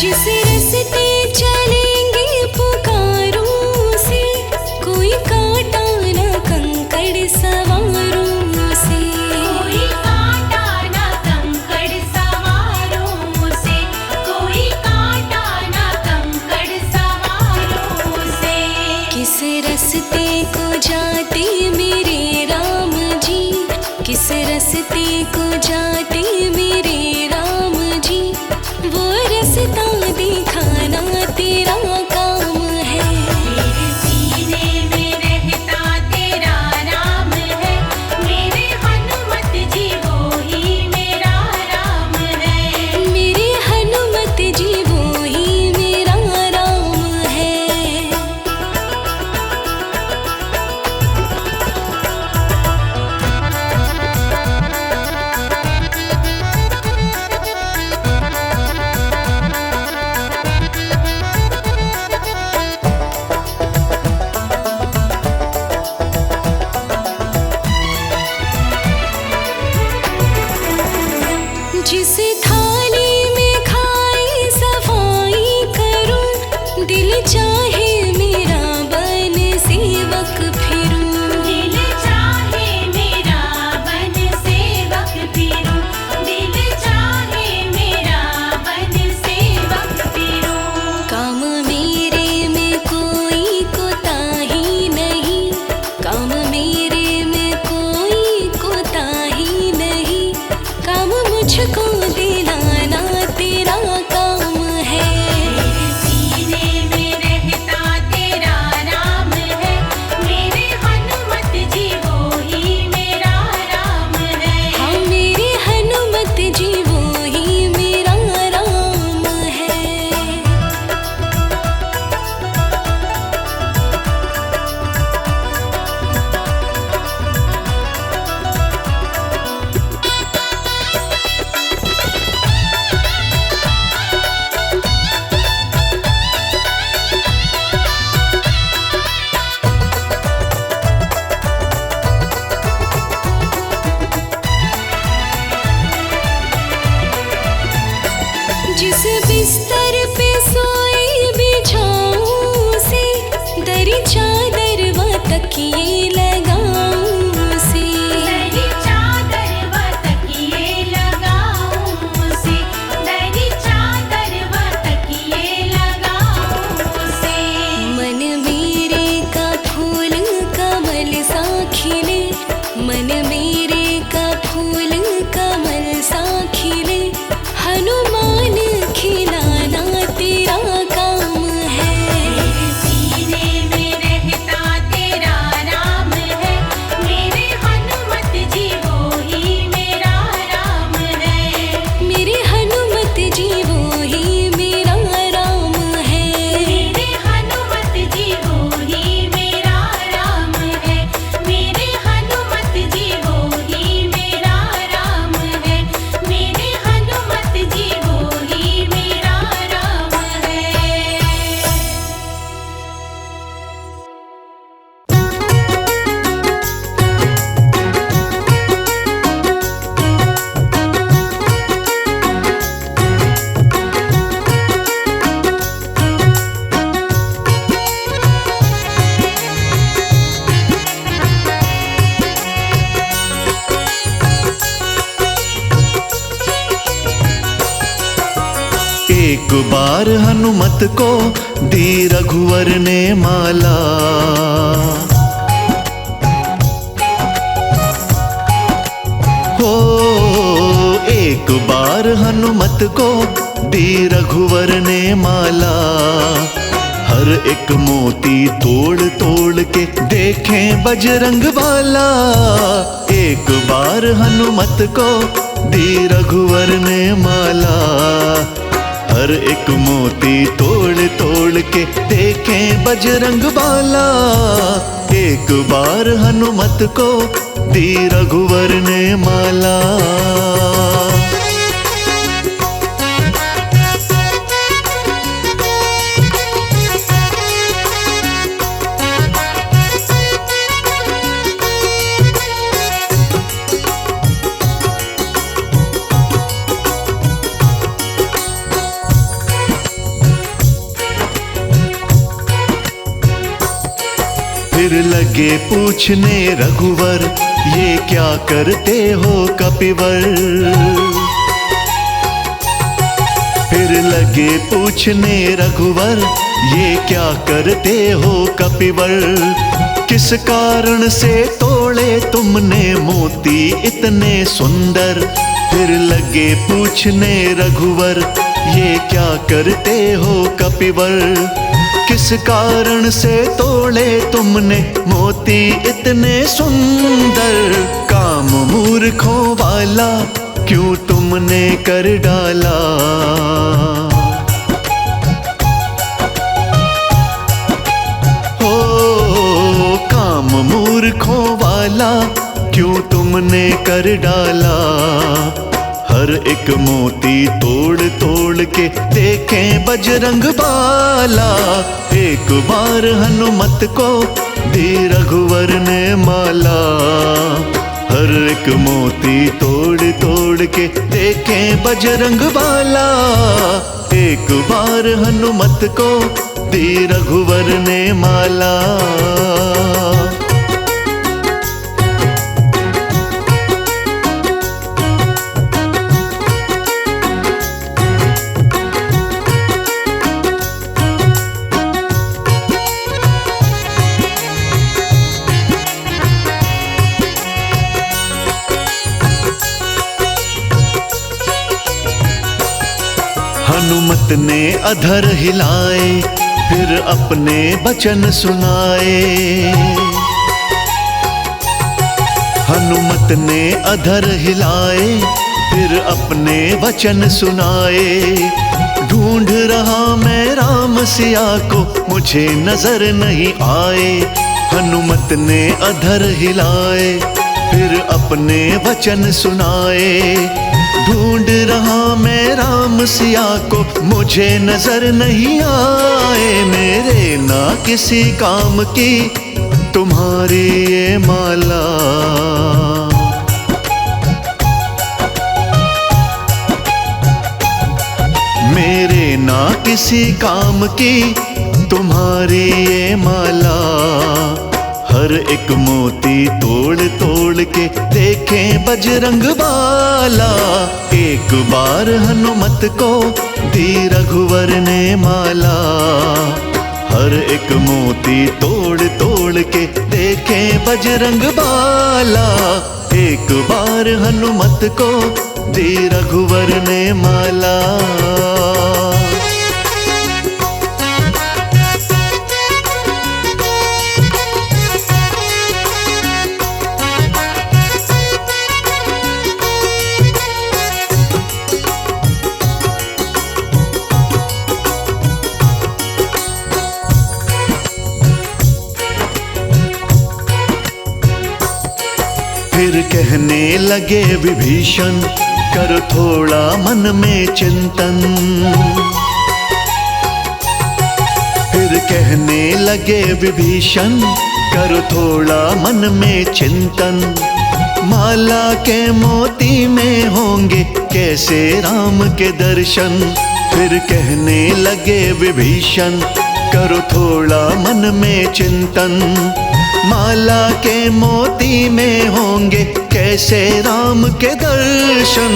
जिस रास्ते चलेंगे पुकारों से, कोई कांटा न कंकड़ सवारों से, कोई कांटा न कंकड़ सवारों से, कोई कांटा न कंकड़ सवारों से। किस रास्ते को जाते मेरे राम जी, किस रास्ते को जाते मेरे राम जी, वो रास्ता दिखाना तेरा काम है। मेरे सीने में रहता तेरा राम है, मेरे हनुमत जी वो ही मेरा राम है। मेरे हनुमत जी वो ही मेरा राम है। जिस थाली में खाए सफाई करूं, दिल चाहे मेरा बन सेवक फिरूं। दिल चाहे मेरा बन सेवक फिरूं, दिल चाहे मेरा बन सेवक फिरूं। काम मेरे में कोई कोताही नहीं, काम मेरे में कोई कोताही नहीं, काम मुझको दिलाना तेरा काम है। मेरे सीने में रहता तेरा राम है, मेरे हनुमत जी वो ही मेरा राम है। हाँ, मेरे हनुमत जी वो ही मेरा राम है। जिस बिस्तर पे सोए बिछाऊं से, दरी चादर व तकिए लगाऊं से, दरी चादर व तकिए लगाऊं से, दरी चादर व तकिए लगाऊं से। मन मेरे का फूल कमल सा खिले, मन मेरे का फूल कमल सा खिले, हनुमान खिलाना तेरा काम है। मेरे सीने में रहता तेरा राम है, मेरे हनुमत जी वो ही मेरा राम है। मेरे हनुमत जी वो ही मेरा राम है। मेरे हनुमत जी वो ही मेरा राम है, मेरे हनुमत जी वो ही मेरा राम है, मेरे हनुमत जी वो ही मेरा राम है। एक बार हनुमत को दी रघुवर ने माला, हो एक बार हनुमत को दी रघुवर ने माला। हर एक मोती तोड़ तोड़ के देखें बजरंग वाला। एक बार हनुमत को दी रघुवर ने माला, हर एक मोती तोड़ तोड़ के देखें बजरंग वाला। एक बार हनुमत को दी रघुवर ने माला। फिर लगे पूछने रघुवर, ये क्या करते हो कपिवर। फिर लगे पूछने रघुवर, ये क्या करते हो कपिवर। किस कारण से तोड़े तुमने मोती इतने सुंदर। फिर लगे पूछने रघुवर, ये क्या करते हो कपिवर। किस कारण से तोड़े तुमने मोती इतने सुंदर। काम मूर्खों वाला क्यों तुमने कर डाला। हो काम मूर्खों वाला क्यों तुमने कर डाला। हर एक मोती तोड़ तोड़ के देखें बजरंग बाला। एक बार हनुमत को दी रघुवर ने माला। हर एक मोती तोड़ तोड़ के देखें बजरंग बाला। एक बार हनुमत को दी रघुवर ने माला। हनुमत ने अधर हिलाए, फिर अपने वचन सुनाए। हनुमत ने अधर हिलाए, फिर अपने वचन सुनाए। ढूंढ रहा मैं राम सिया को, मुझे नजर नहीं आए। हनुमत ने अधर हिलाए, फिर अपने वचन सुनाए। ढूंढ रहा मैं राम सिया को, मुझे नजर नहीं आए। मेरे ना किसी काम की तुम्हारी ये माला। मेरे ना किसी काम की तुम्हारी ये माला। हर एक मोती तोड़ तोड़ के देखें बजरंग बाला। एक बार हनुमत को दी रघुवर ने माला। हर एक मोती तोड़ तोड़ के देखें बजरंग बाला। एक बार हनुमत को दी रघुवर ने माला। फिर कहने लगे विभीषण, कर थोड़ा मन में चिंतन। फिर कहने लगे विभीषण, कर थोड़ा मन में चिंतन। माला के मोती में होंगे कैसे राम के दर्शन। फिर कहने लगे विभीषण, करो थोड़ा मन में चिंतन। माला के मोती में होंगे कैसे राम के दर्शन।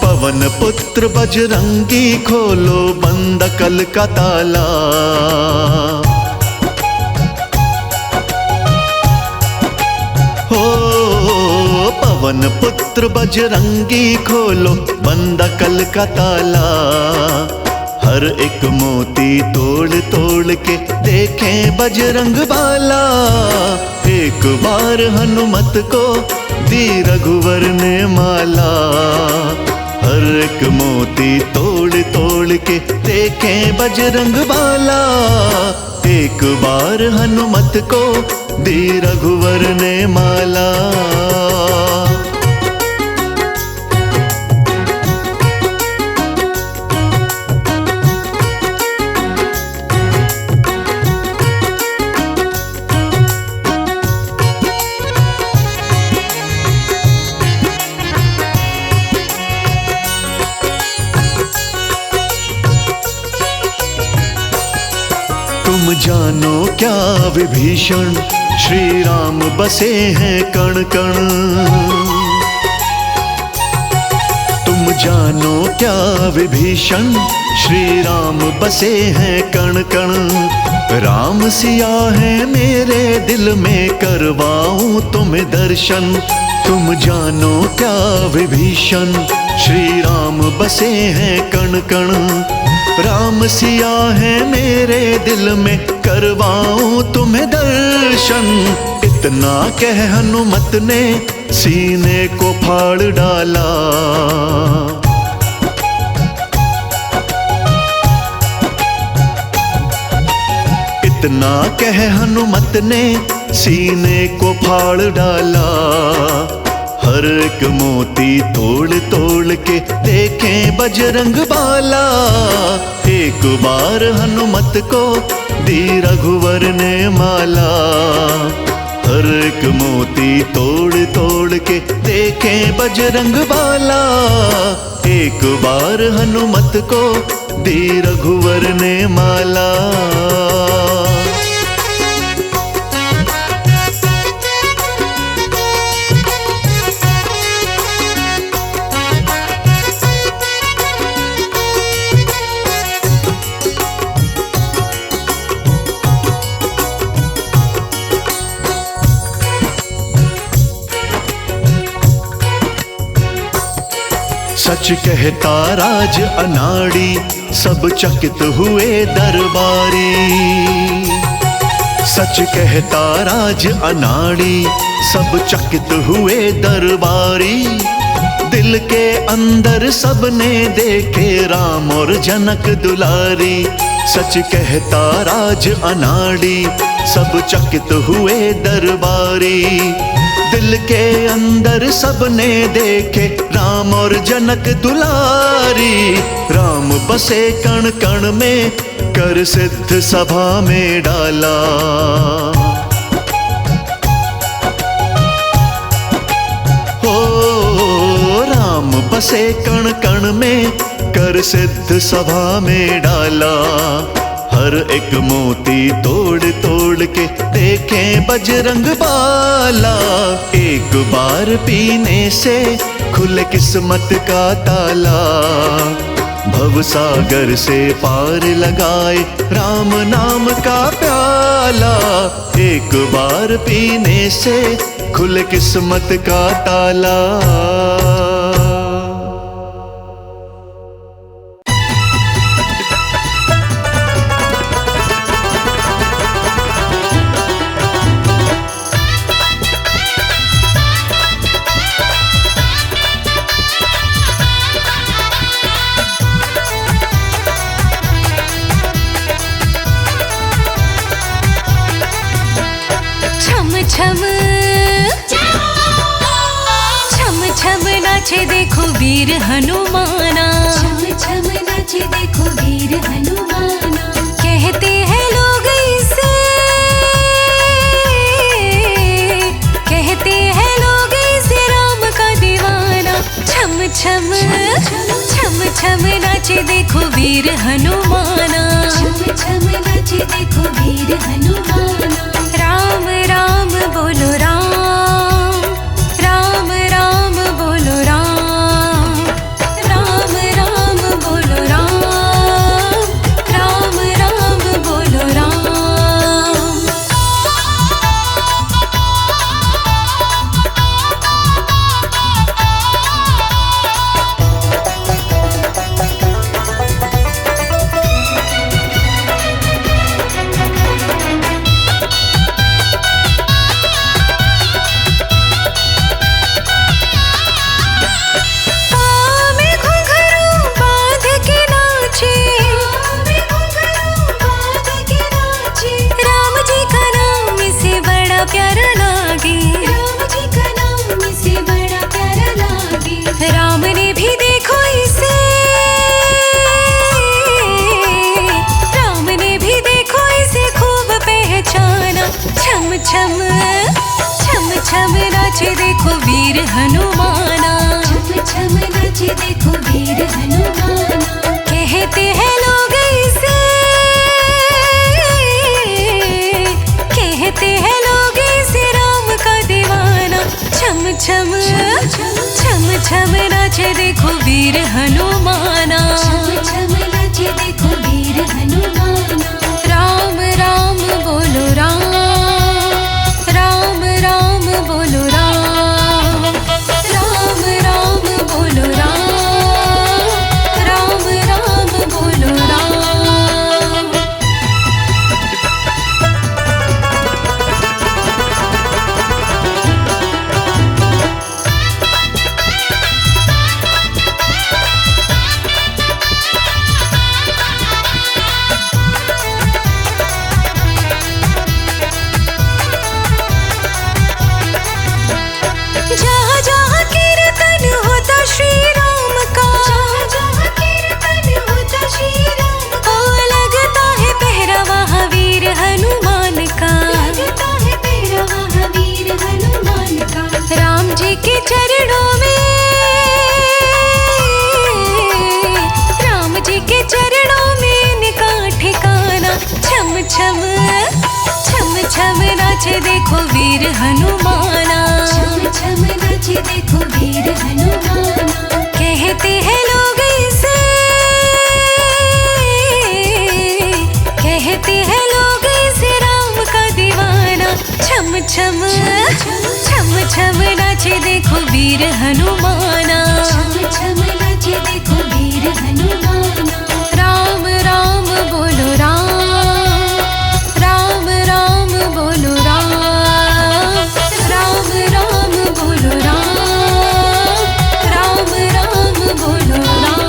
पवन पुत्र बजरंगी खोलो बंद कल का ताला। हो पवन पुत्र बजरंगी खोलो बंद कल का ताला। हर एक मोती तोड़ तोड़ के देखें बजरंग बाला। एक बार हनुमत को दी रघुवर ने माला। हर एक मोती तोड़ तोड़ के देखें बजरंग बाला। एक बार हनुमत को दी रघुवर ने माला। तुम जानो क्या विभीषण, श्री राम बसे हैं कण कण। तुम जानो क्या विभीषण, श्री राम बसे हैं कण कण। राम सिया है मेरे दिल में, करवाऊं तुम्हें दर्शन। तुम जानो क्या विभीषण, श्री राम बसे हैं कण कण। राम सिया है मेरे दिल में, करवाऊं तुम्हें दर्शन। इतना कह हनुमत ने सीने को फाड़ डाला। इतना कह हनुमत ने सीने को फाड़ डाला। हर एक मोती तोड़ तोड़ के देखें बजरंग बाला। एक बार हनुमत को दी रघुवर ने माला। हर एक मोती तोड़ तोड़ के देखें बजरंग बाला। एक बार हनुमत को दी रघुवर ने माला। सच कहता राज अनाड़ी, सब चकित हुए दरबारी। सच कहता राज अनाड़ी, सब चकित हुए दरबारी। दिल के अंदर सबने देखे राम और जनक दुलारी। सच कहता राज अनाड़ी, सब चकित हुए दरबारी। दिल के अंदर सबने देखे राम और जनक दुलारी। राम बसे कण कण में, कर सिद्ध सभा में डाला। हो राम बसे कण कण में, कर सिद्ध सभा में डाला। हर एक मोती तोड़ तोड़ के देखें बजरंग बाला। एक बार पीने से खुले किस्मत का ताला। भवसागर से पार लगाए राम नाम का प्याला। एक बार पीने से खुले किस्मत का ताला। छम छम नाचे देखो वीर हनुमाना। छम छम नाचे देखो वीर हनुमाना। कहते हैं लोग इसे, कहते हैं लोग इसे राम का दीवाना। छम छम छम छम नाचे देखो वीर हनुमाना। छम छम नाचे देखो वीर हनुमाना। राम राम बोलो राम, राम राम बोलो राम। राम राम बोलो राम, राम राम बोलो राम। छम छम छम नाचे देखो वीर हनुमाना, छम छम नाचे देखो वीर हनुमाना। राम राम बोलो राम, राम राम बोलो राम, राम राम बोलो राम, राम राम बोलो राम।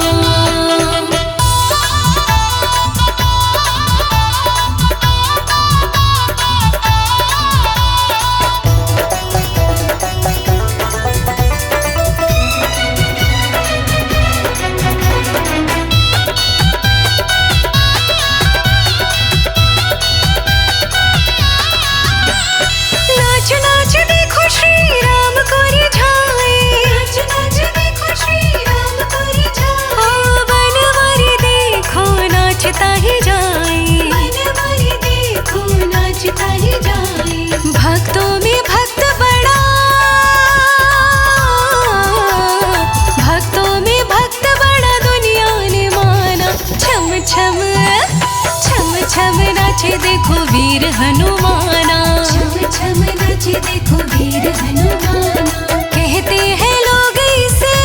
नाच नाच देखो श्री राम को रिझाए, नाच नाच देखो श्री राम को रिझाए। ओ बनवारी देखो नाचता ही जाए, बनवारी देखो नाचता ही जाए। भक्तों में भक्त बड़ा, भक्तों में भक्त बड़ा दुनिया ने माना। छम छम छम छम नाचे देखो वीर हनुमाना, छम छम नाचे देखो वीर हनुमाना। कहते हैं लोग इसे,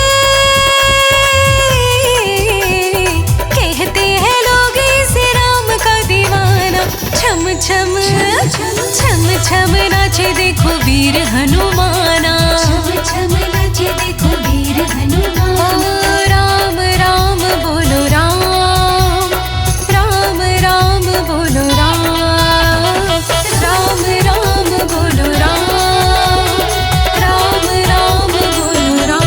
कहते हैं लोग इसे राम का दीवाना। छम छम छम छम नाचे देखो वीर हनुमाना, छम छम नाचे देखो वीर हनुमाना। ओ राम राम बोलो राम, राम राम बोलो राम, राम राम बोलो राम, राम राम बोलो राम।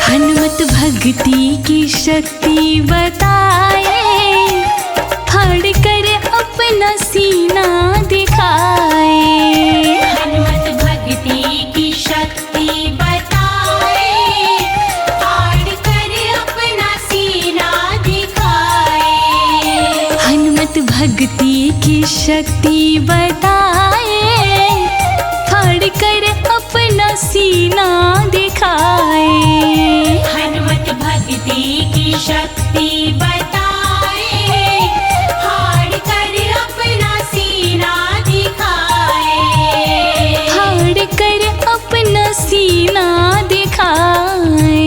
हनुमत भक्ति की शक्ति बताए, फाड़ कर अपना सीना दिखाए। हनुमत भक्ति की शक्ति बताए, फाड़ कर अपना सीना दिखाए। हनुमत भक्ति की शक्ति बताए, फाड़ कर अपना सीना दिखाए। हनुमत भक्ति की शक्ति बताए, फाड़ कर अपना सीना दिखाए। फाड़ कर अपना सीना दिखाए।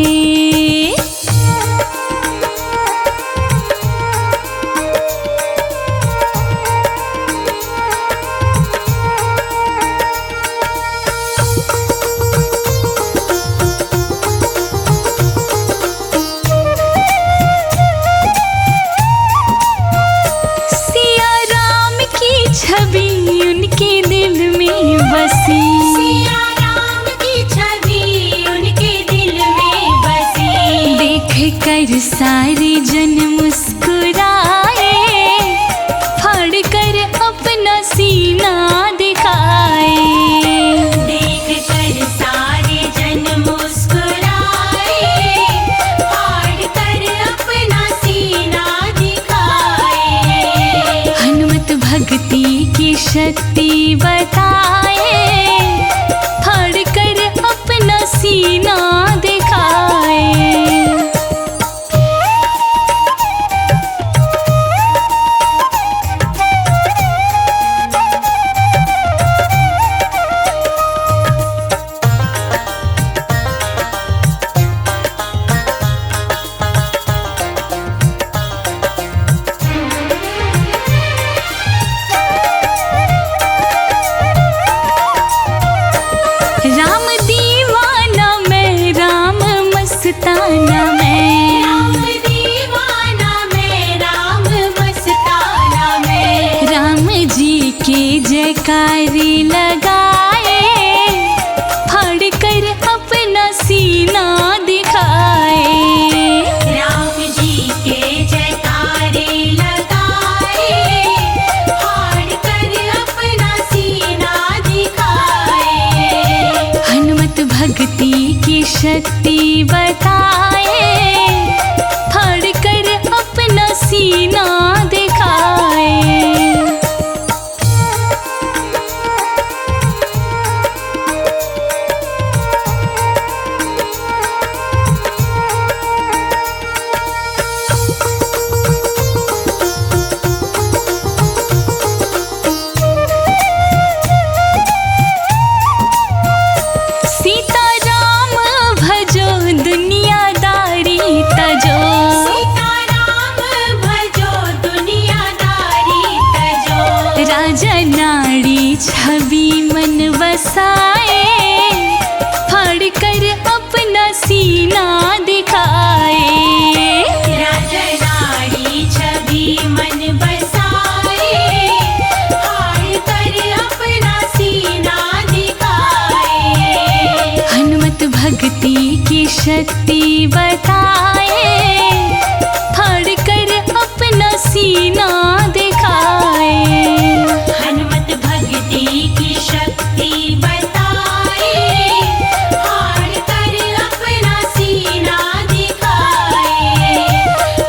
सिया राम की छवि उनके दिल में बसी, सिया राम की छवि उनके दिल में बसी। देख कर सारे जन मुस्कुराए, फाड़ कर अपना सीना दिखाए। देख कर सारे जन मुस्कुराए, फाड़ कर अपना सीना दिखाए। हनुमत भक्ति की शक्ति बताए, फाड़ कर अपना सीना दिखाए। राम दीवाना मैं, राम मस्ताना मैं, राम दीवाना मैं, राम मस्ताना मैं। राम जी के जयकारी लगाए, फाड़ कर अपना सीना दिखाए। राम जी के जयकारे लगाए, फाड़ कर अपना सीना दिखाए। शक्ति बताए, फाड़ कर अपना सीना दिखाए। छवि मन बसाए, फाड़ कर अपना सीना दिखाए। राजा नारी छवि मन बसाए, फाड़ कर अपना सीना दिखाए। हनुमत भक्ति की शक्ति बताए, फाड़ कर अपना सीना दिखाए। की शक्ति बताए, फाड़ कर अपना सीना दिखाए।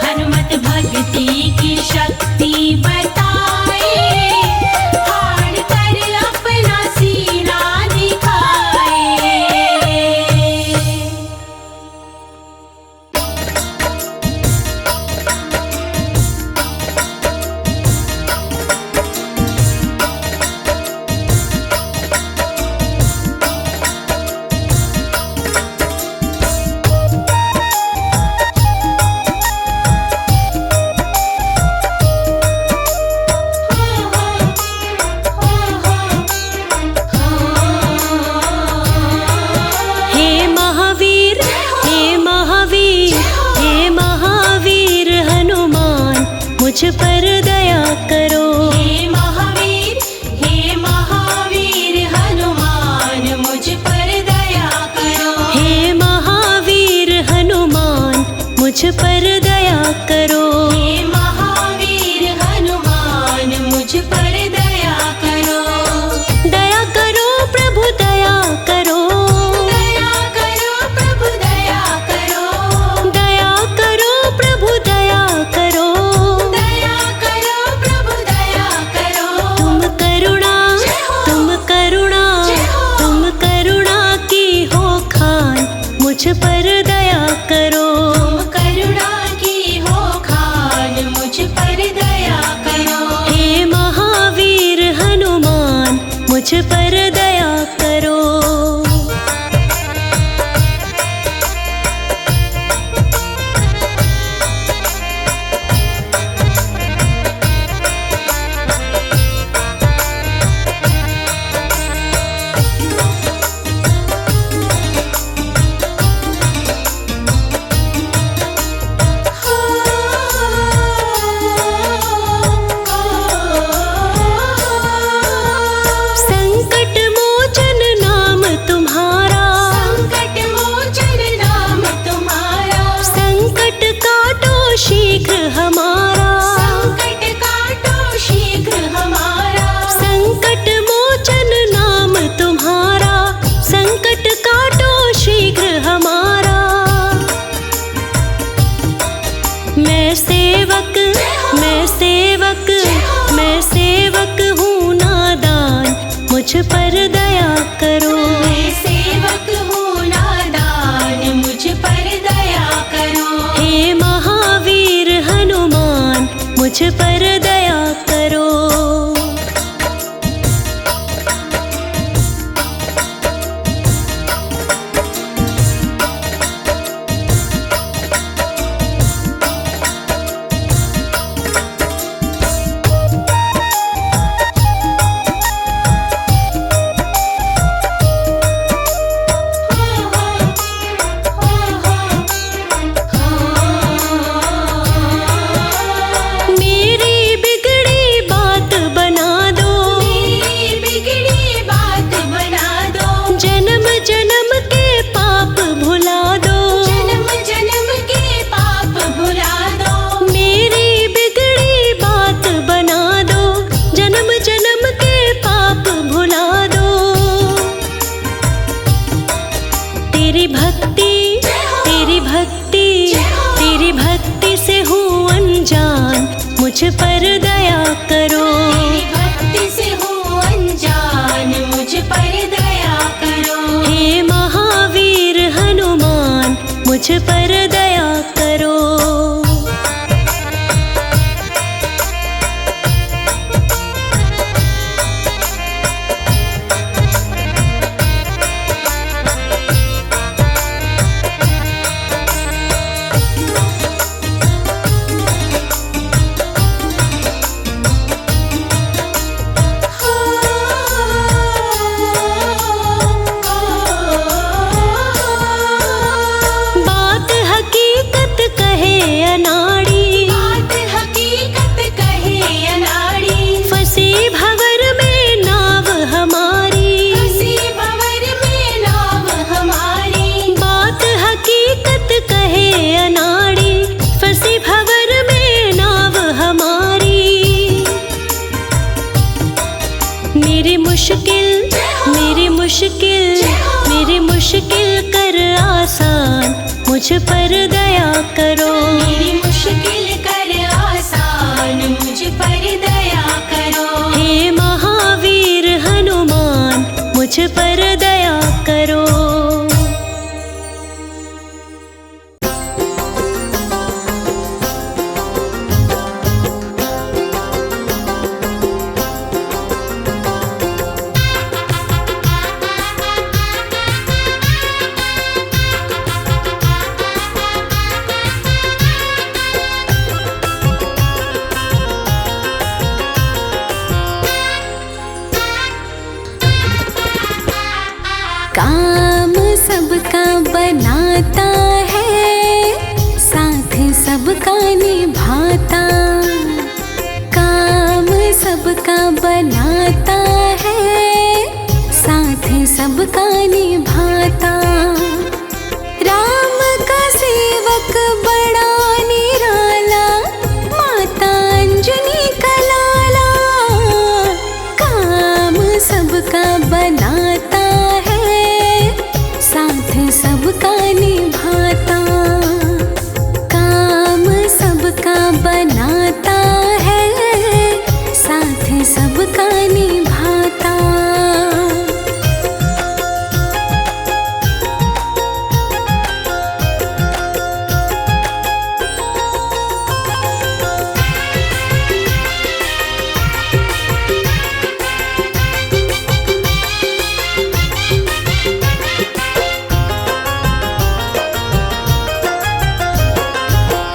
हनुमत भक्ति की शक्ति बताए, फाड़ कर अपना सीना दिखाए। मुझ पर दया करो। हे महावीर हनुमान, मुझ पर दया करो। हे महावीर हनुमान, मुझ पर दया करो। हे महावीर हनुमान, मुझ पर दया करो। दया करो प्रभु दया करो। दया करो प्रभु दया करो। दया करो प्रभु दया करो। दया करो प्रभु दया करो। तुम करुणा की हो खान, मुझ पर दया करो। तुम करुणा की हो खान, मुझ पर दया करो। हे महावीर हनुमान, मुझ पर दया करो। संकट मेरी मुश्किल कर आसान, मुझ पर दया करो। मेरी मुश्किल कर आसान, मुझ पर दया करो। हे महावीर हनुमान, मुझ पर दया करो। काम सबका बनाता है, साथ सबका निभाता। काम सबका बनाता है, साथ सबका निभाता। राम का सेवक बड़ा निराला, माता अंजनी का लाला। काम सबका बनाता है, साथ सबका निभाता। काम सबका बनाता है, साथ सबका निभाता।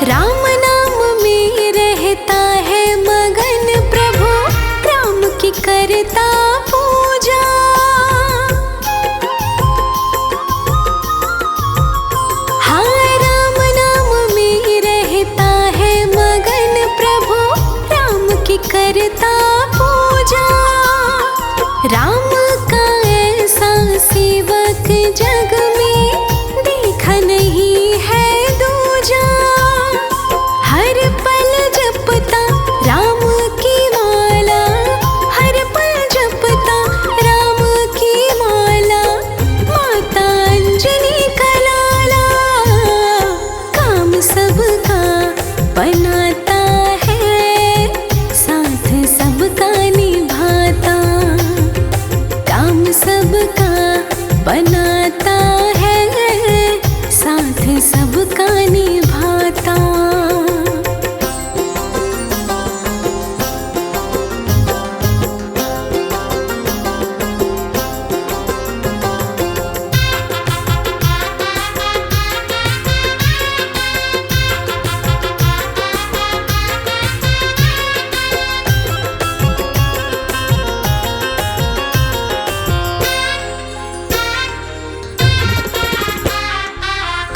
राम नाम में रहता है मगन प्रभु, राम की करता पूजा। हाँ, राम नाम में रहता है मगन प्रभु, राम की करता पूजा। राम का ऐसा सेवक जग में देखा नहीं है दूजा। हर पल जपता राम की माला, हर पल जपता राम की माला। माता अंजनी का लाला, काम सबका बनाता है, साथ सबका निभाता। काम सबका बनाता है, साथ सबका निभाता।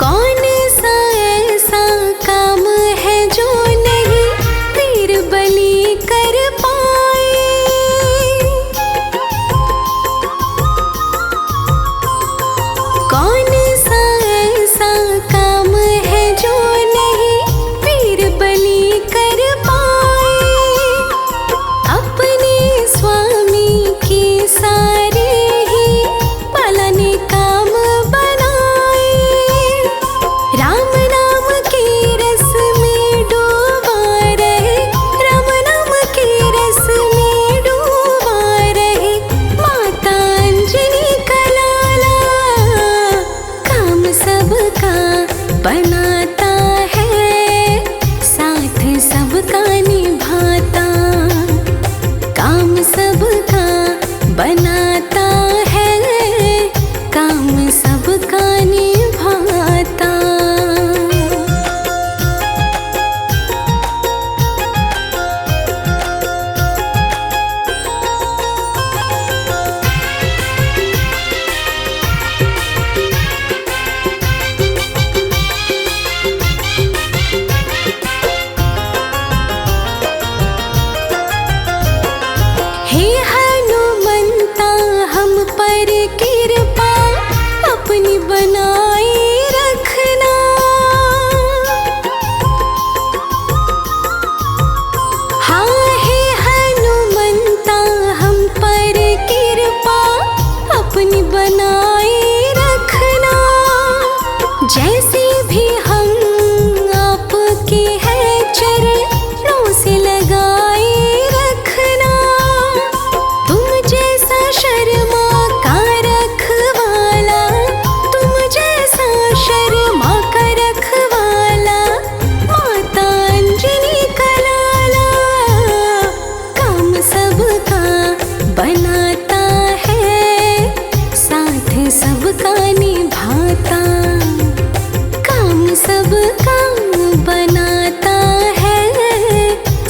कौन सा ऐसा काम है जो नहीं वीर बलि कर पाए। कौन सा ऐसा काम है जो नहीं वीर बलि कर पाए। अपने स्वामी के सारे ही पालने काम बनाए। राम नाम के रस में डूबा रहे, राम नाम के रस में डूबा रहे। माता अंजनी का लाला, काम सबका बनाता है, साथ सबका निभाता। काम सबका बनाता है, काम सबका निभाता। हे हनुमंता हम पर अपनी बनाए रखना, जैसे भी हम आपके हैं चरणों से लगाए रखना। तुम जैसा शर्मा का रखवाला, तुम जैसा शर्मा का रखवाला, माता अंजनी का लाला। काम सबका बनाता है, साथ सबका निभाता। काम सबका बनाता है,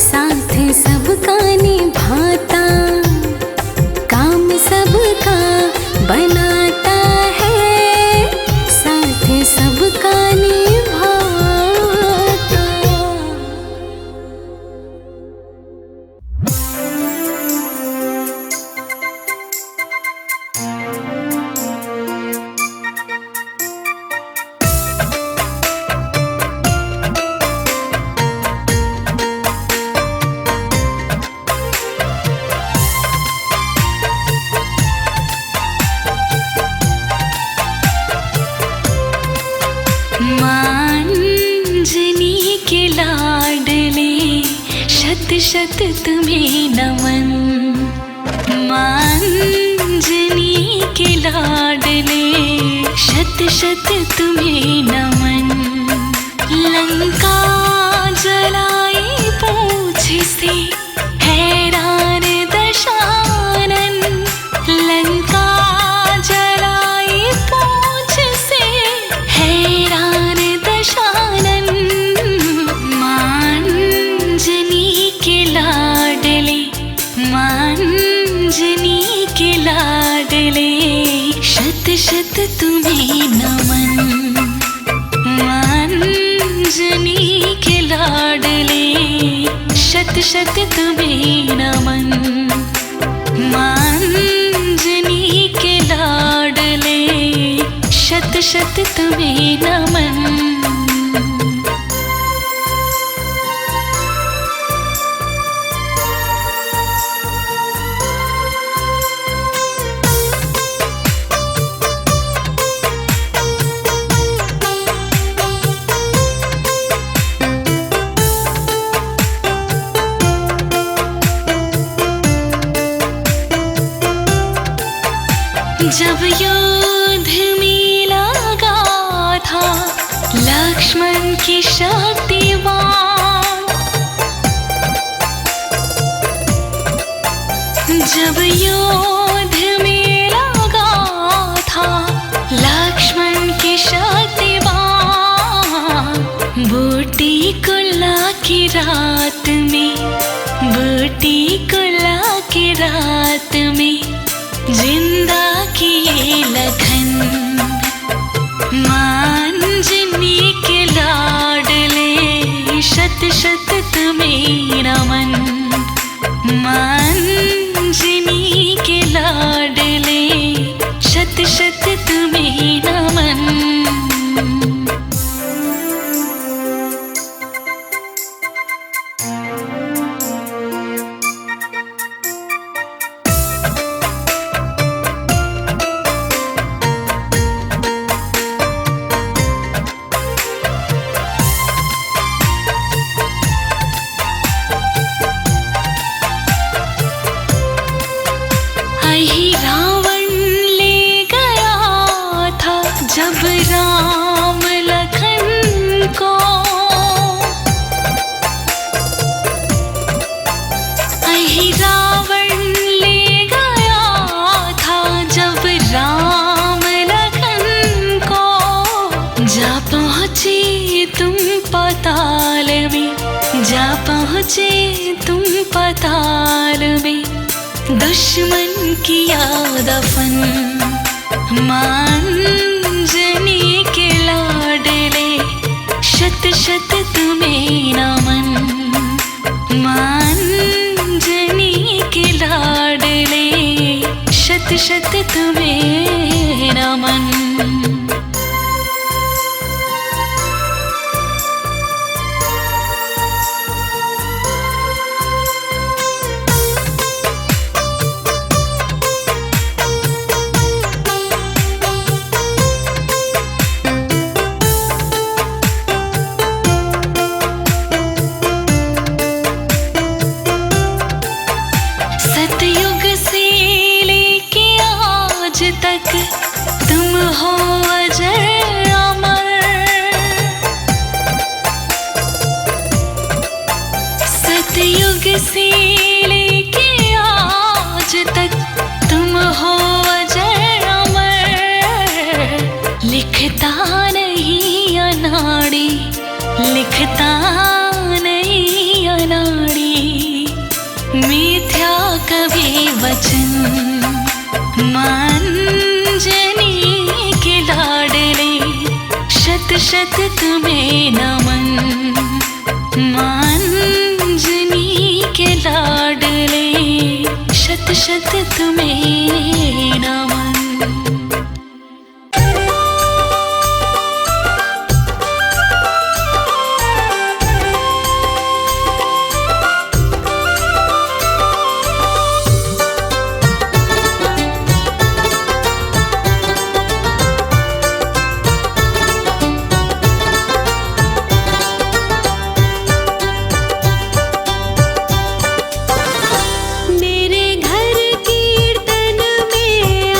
साथ सबका निभाता। काम सबका बनाता है, साथ सबका निभाता। मांजनी के लाडले शत शत तुम्हें नमन। मांजनी के लाडले शत शत तुम्हें नमन। लंका जलाई पूछ से हैरान दशानन। लंका जलाई पूछ से हैरान दशानन। मांजनी के लाडले, मांजनी के लाडले शत शत तुम्हें नमन। मांजनी के लाडले शत शत तुम्हें नमन। मांजनी के लाडले शत शत तुम्हें नमन। जब युद्ध में लगा था लक्ष्मण की शक्तिवान। जब युद्ध में लगा था लक्ष्मण की शक्तिवान। बूटी कुल्ला की रात में, बूटी कुल्ला की रात में जिंदा किए लखन। मांजनी के लाडले शत शत तुम्हें नमन। मांजनी के लाडले शत शत तुम्हें नमन। ही रावण ले गया था जब राम लखन को। ही रावण ले गया था जब राम लखन को। जा पहुँचे तुम पाताल में, जा पहुँचे तुम पाताल में, दुश्मन किया दफन। मांजनी के लाडले शत शत तुम्हें नमन। मांजनी के लाडले शत शत तुम्हें नमन। हो अजर अमर, सतयुग से लेके आज तक तुम हो अजर अमर। लिखता नहीं अनाड़ी, लिखता नहीं अनाड़ी, मिथ्या कभी वचन। मांजनी के लाडले शत शत तुम्हें नमन, मांजनी के लाडले शत शत तुम्हें नमन। मेरे घर कीर्तन में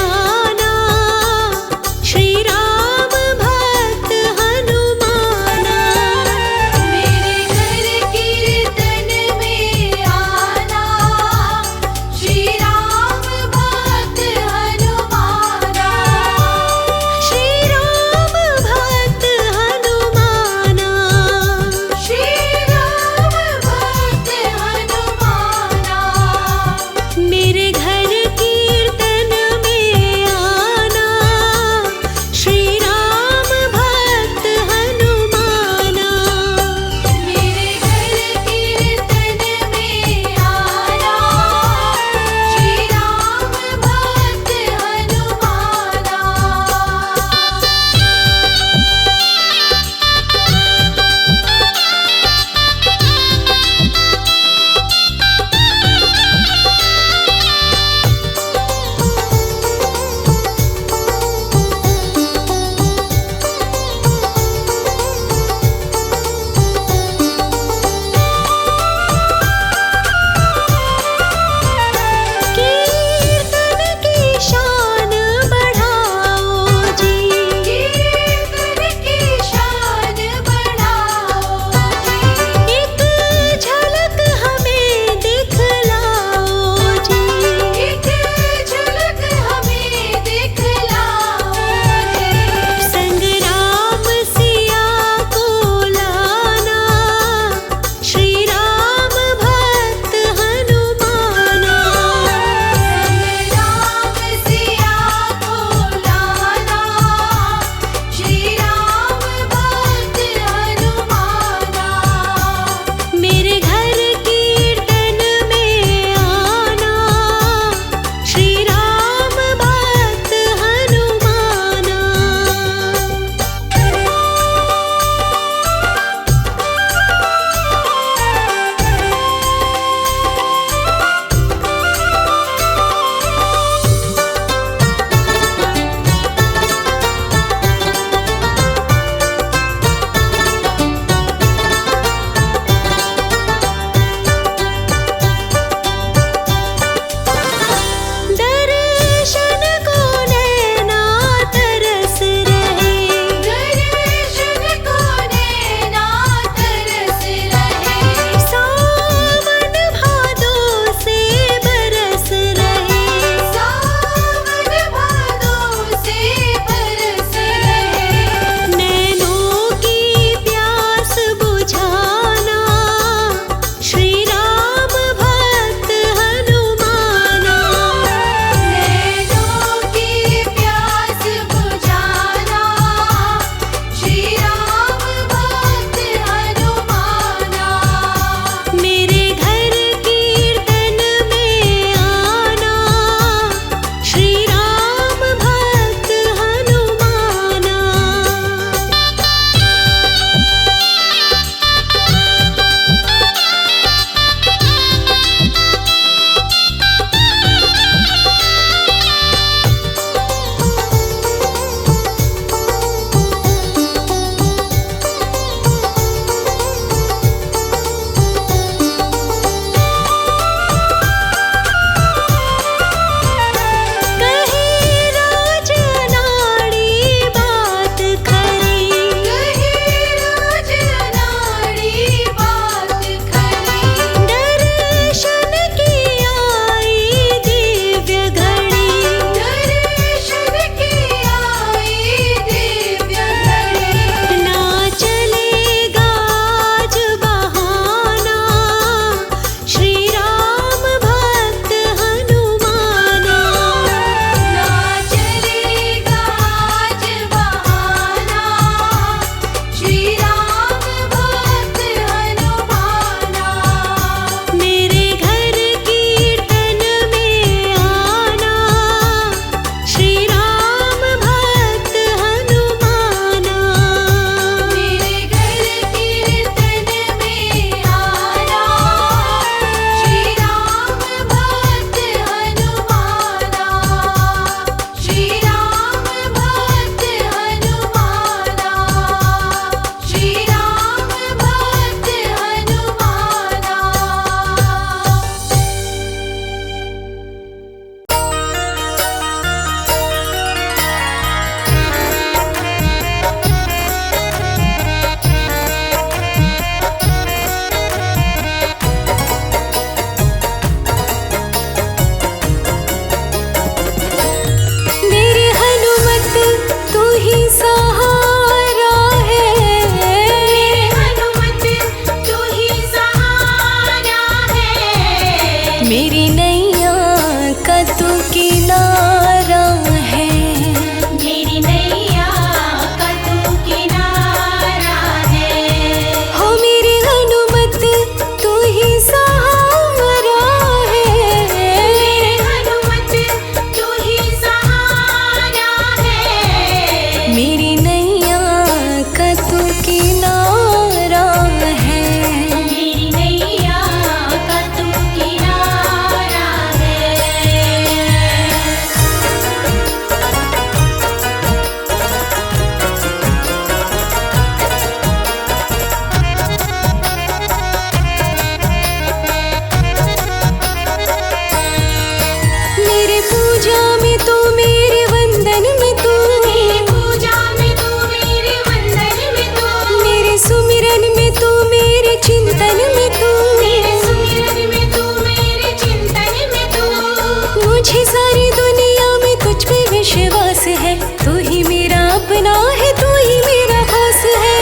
है, तू ही मेरा अपना है, तू ही मेरा खास है।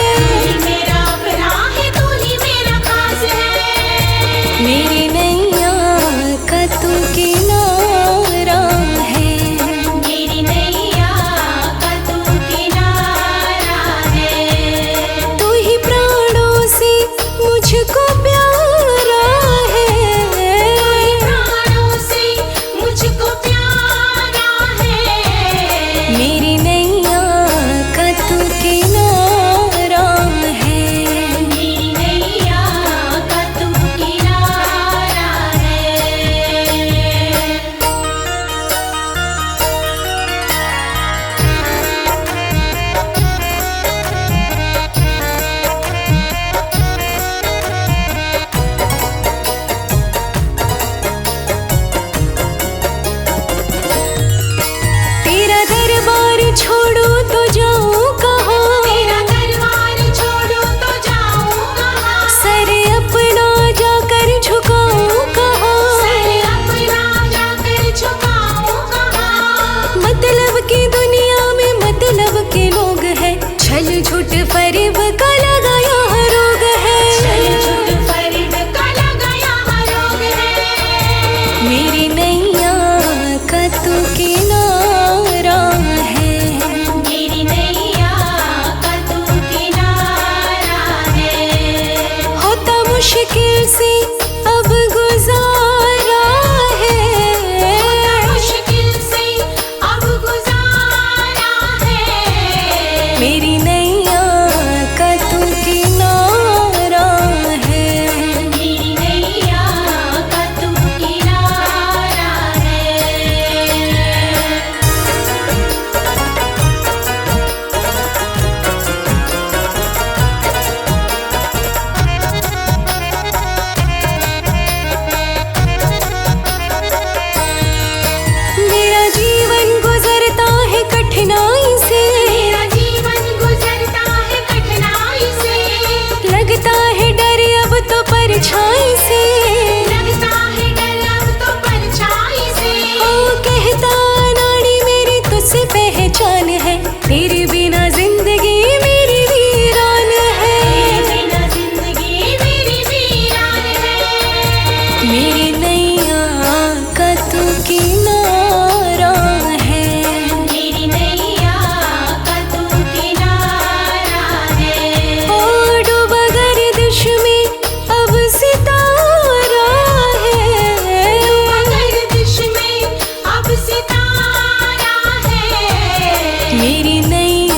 मेरा अपना है, तू ही मेरा खास है। मेरी नैया का तू किनारा है, मेरी नैया का तू किनारा है। तू ही प्राणों से मुझको प्यारा है, प्राणों से मुझको प्यारा है। मेरी नैया का तू किनारा है। मेरी नैया का तू किनारा है। तेरा दरबार छोड़ो तो जाऊं कहाँ, तेरा दरबार छोड़ो तो जाऊं कहाँ, सर अपना जाकर झुकाऊं कहाँ। सर अपना जाकर झुकाऊं कहाँ। मतलब की दुनिया में मतलब के लोग हैं, छल झूठ फरेब का लगा यहाँ रोग है। चल झूठ फरेब का लगा यहाँ रोग है। मेरी नैया का तू किनारा है, मेरी नैया का तू किनारा है। होता मुश्किल से अब गुजारा है, मुश्किल से अब गुजारा है। मेरी नैया का तू किनारा है। मेरी नैया का तू किनारा है। मेरा जीवन गुजरता है कठिनाई से, मेरा जीवन गुजरता है कठिनाई से। लगता है डर अब तो परछाई से। लगता है डर अब तो परछाई से। ओ कहता नाड़ी मेरी तुझसे पहचान है, तेरे बिना जिंदगी मेरी वीरान है। बिना जिंदगी मेरी वीरान है। मेरी नैया का तू किनारा है, मेरी नैया का तू किनारा है। ओ डूबा गर्दिश में अब सितारा है। गर्दिश में अब सितारा है। मेरी नैया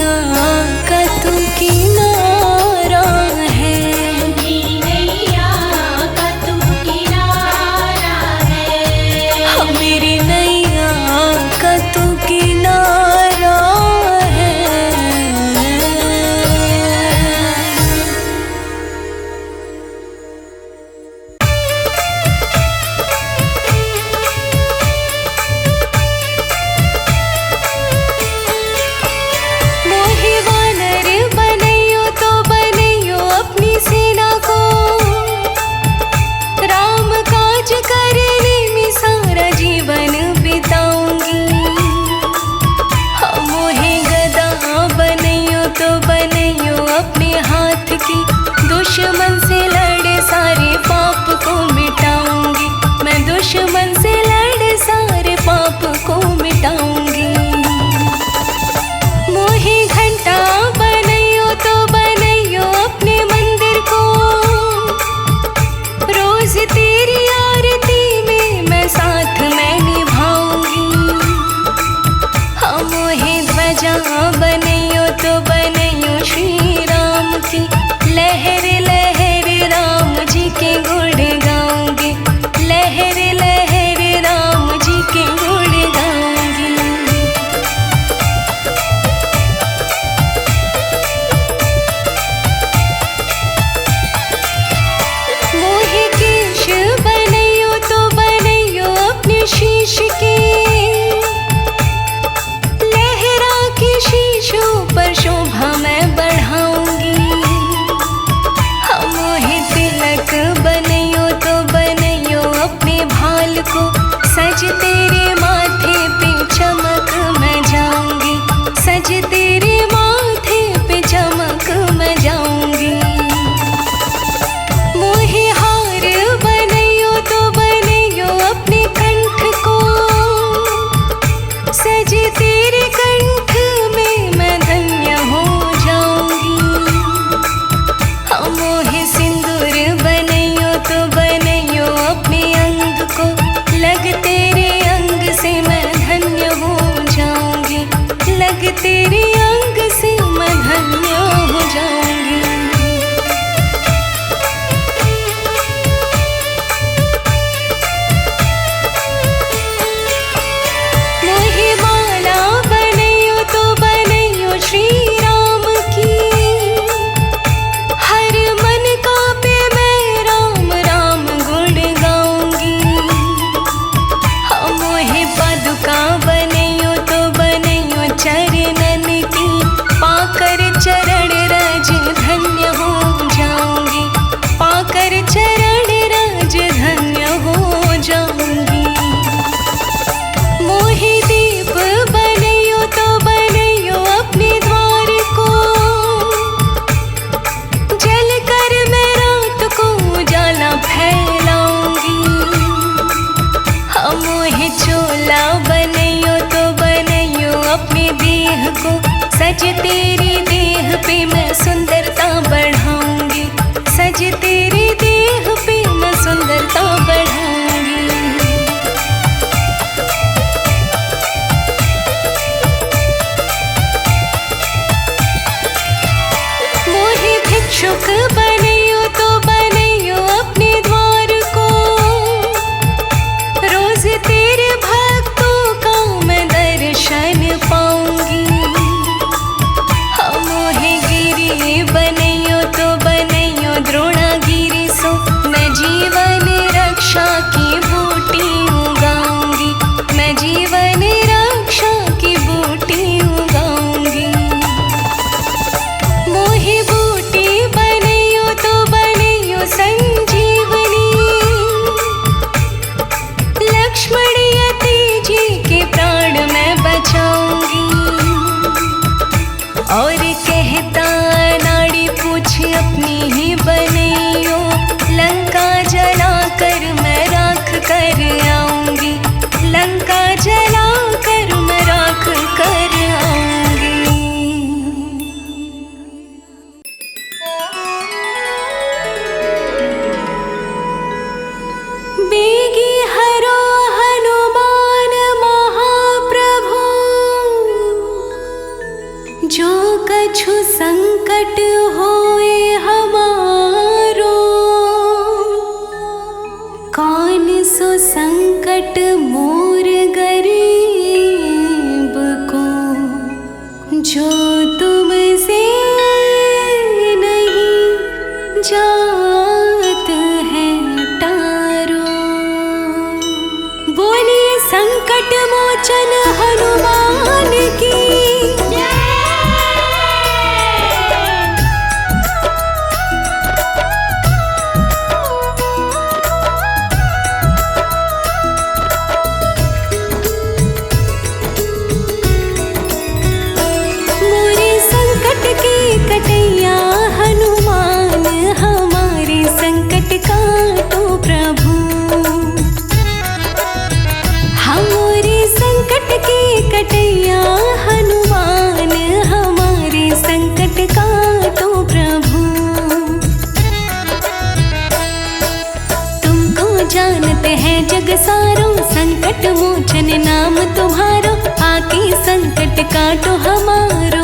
तेरे अंग से मैं धन्य हो जाऊंगी। मोहे माला बनैयो तो बनैयो श्री राम की, हर मन का पे मैं राम राम गुण गाऊंगी। हाँ मोहे पादुका बनैयो तो बनैयो चरणन की, पाकर चरण रज धन्य हो जाऊंगी, पाकर चरण रज धन्य हो जाऊंगी। मोहे दीप बनैयो तो बनैयो अपने द्वार को, जल कर मैं रात को उजाला फैलाऊंगी। हाँ मोहे चोला बनैयो तो बनैयो अपने देह को, सज तेरी देह पे मैं सुंदरता बढ़ाऊंगी, सज तेरी देह पे मैं सुंदरता बढ़ाऊंगी। मोहे भिक्षुक बनैयो तो बनैयो अपने द्वार को, रोज तेरे भक्तों का मैं दर्शन पाऊंगी। हाँ मोहे गिरी बनैयो तो बनैयो द्रोणागिरी सो, मैं जीवन रक्षा की बूटी उगाऊंगी, मैं जीवन रक्षा की बूटी उगाऊंगी। मोहे बूटी बनैयो तो बनैयो संजीवनी, लक्ष्मण यति जी के प्राण मैं बचाऊंगी। और कहता नाड़ी पूछ अपनी ही बनैयो, लंका जला कर मैं राख कर आऊंगी, लंका जला कर मैं राख कर आऊंगी। बेगी हरो हनुमान महाप्रभु, जो कछु संकट होए हमारो, कौन सो संकट मोर गरीब को, जो तुमसे नहीं जात है टारो। बोलिए संकट मोचन हनुमान की। मोरे संकट के कटैया हनुमान, हमारे संकट काटो प्रभु। हमारे संकट के कटैया हनुमान, हमारे संकट काटो प्रभु। तुमको जानते हैं जग सारो, संकट मोचन नाम तुम्हारो, आके संकट काटो हमारो।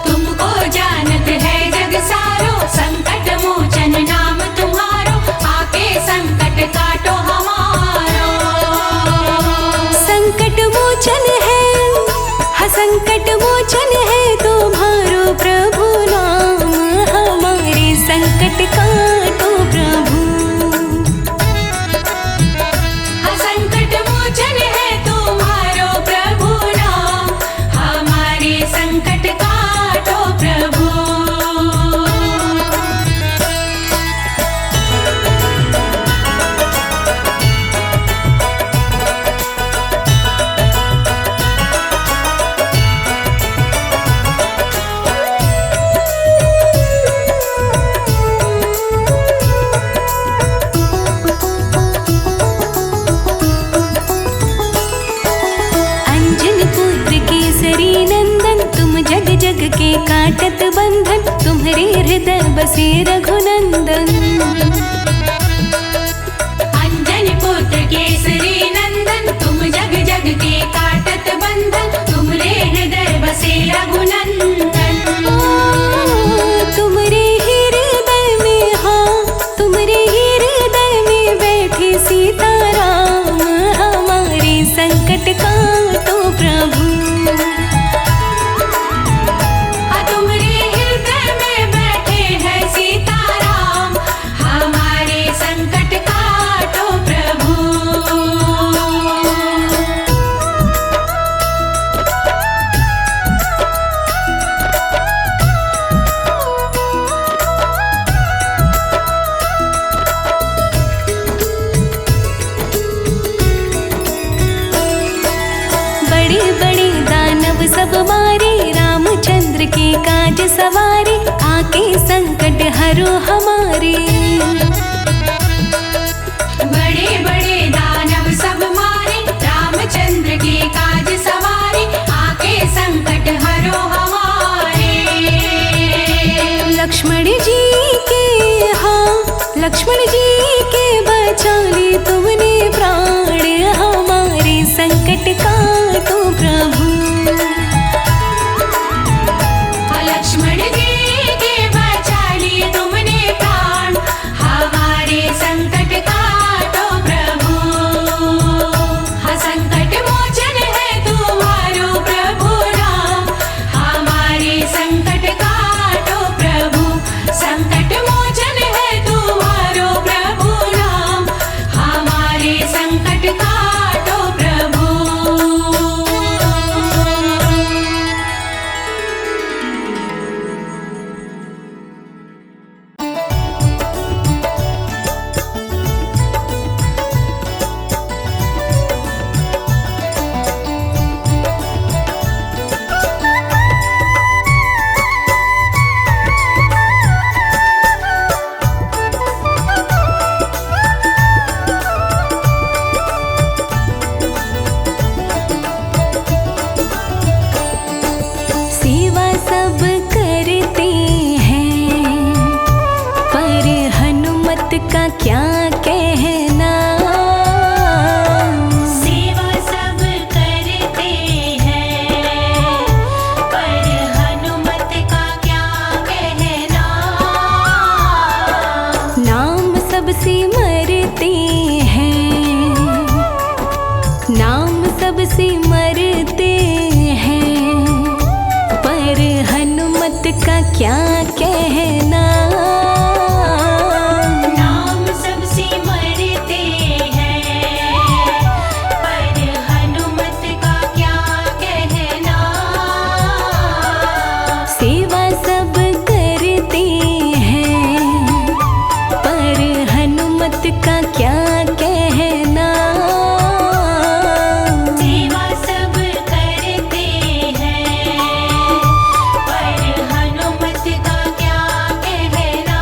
तुमको जानते हैं जग सारो, संकट मोचन नाम तुम्हारो, आके संकट काटो हमारो। संकट मोचन है, हाँ संकट मोचन है तुम्हारो प्रभु नाम, हमारे संकट काटो प्रभु। संकट मोचन है तुम्हारो प्रभु नाम, हमारे संकट काटो प्रभु। जग के काटत बंधन, तुम्हारे हृदय बसे रघुनंदन। अंजनी पुत्र केसरी नंदन, तुम जग जग के काटत बंधन, काज सवारे, आके संकट हरो हमारे। बड़े बड़े दानव सब मारे, रामचंद्र के काज सवारे, आके संकट हरो हमारे। लक्ष्मण जी के, हाँ लक्ष्मण जी के बचा ली तुमने प्राण, हमारे संकट काटो प्रभु। लक्ष्मण जी के बचा लिए तुमने प्राण, हमारे संकट काटो प्रभु। हाँ संकट मोचन है तुम्हारो प्रभु नाम, हमारे संकट काटो प्रभु। संकट मोचन है तुम्हारो प्रभु नाम, हमारे संकट काटो प्रभु। सेवा सब करते हैं, पर हनुमत का क्या कहना। सेवा सब करते हैं, पर हनुमत का क्या कहना। नाम सबसे मरते हैं, नाम सबसे मरते हैं, पर हनुमत का क्या कहना। नाम सबसे मरते हैं, पर हनुमत का क्या कहना। सेवा सब करते हैं, पर हनुमत का क्या कहना। सेवा सब करते हैं, पर हनुमत का क्या कहना।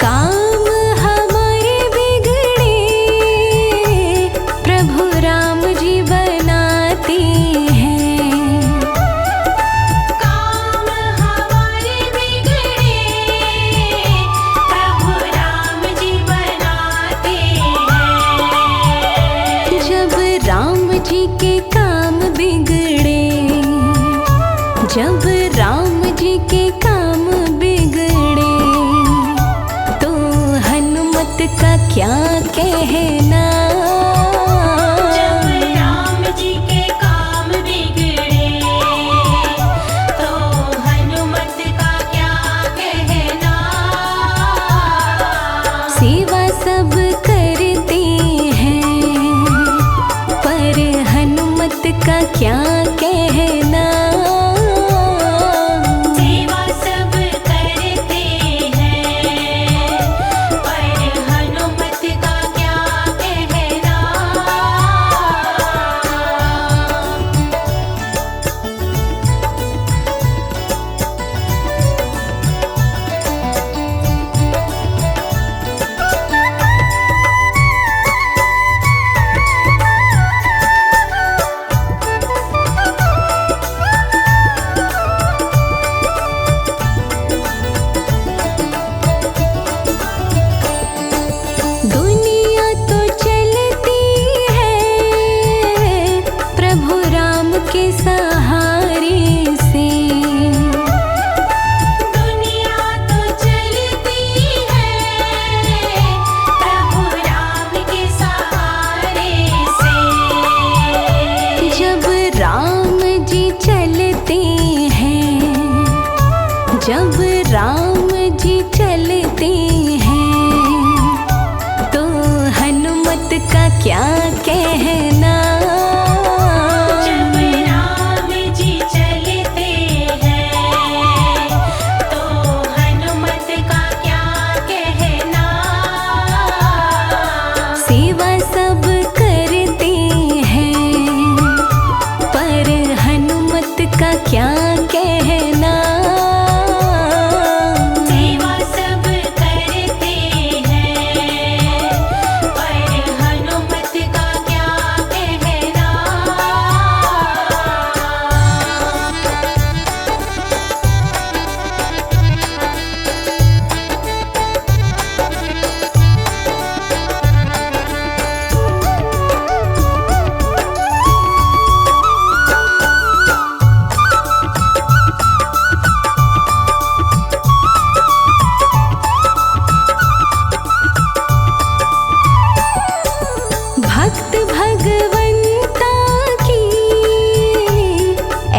काम हमारे बिगड़े प्रभु राम जी बनाते हैं। काम हमारे बिगड़े प्रभु राम जी बनाते हैं। जब राम जी के काम बिगड़े, जब राम जी के काम बिगड़े, तो हनुमत का क्या कहना। जब राम जी के काम बिगड़े, तो हनुमत का क्या कहना। सेवा सब करते हैं, पर हनुमत का क्या कहना। सेवा सब करते हैं, पर हनुमत का क्या कहना। दुनिया तो चलती है प्रभु राम के सहारे से। दुनिया तो चलती है प्रभु राम के सहारे से। जब राम जी चलते हैं, जब राम जी चलते करते हैं तो हनुमत का क्या कहना। जब राम जी चलते हैं तो हनुमत का क्या कहना। सेवा सब करते हैं पर हनुमत का क्या कहना। सेवा सब करते हैं पर हनुमत का क्या कहना। भक्त भगवंता की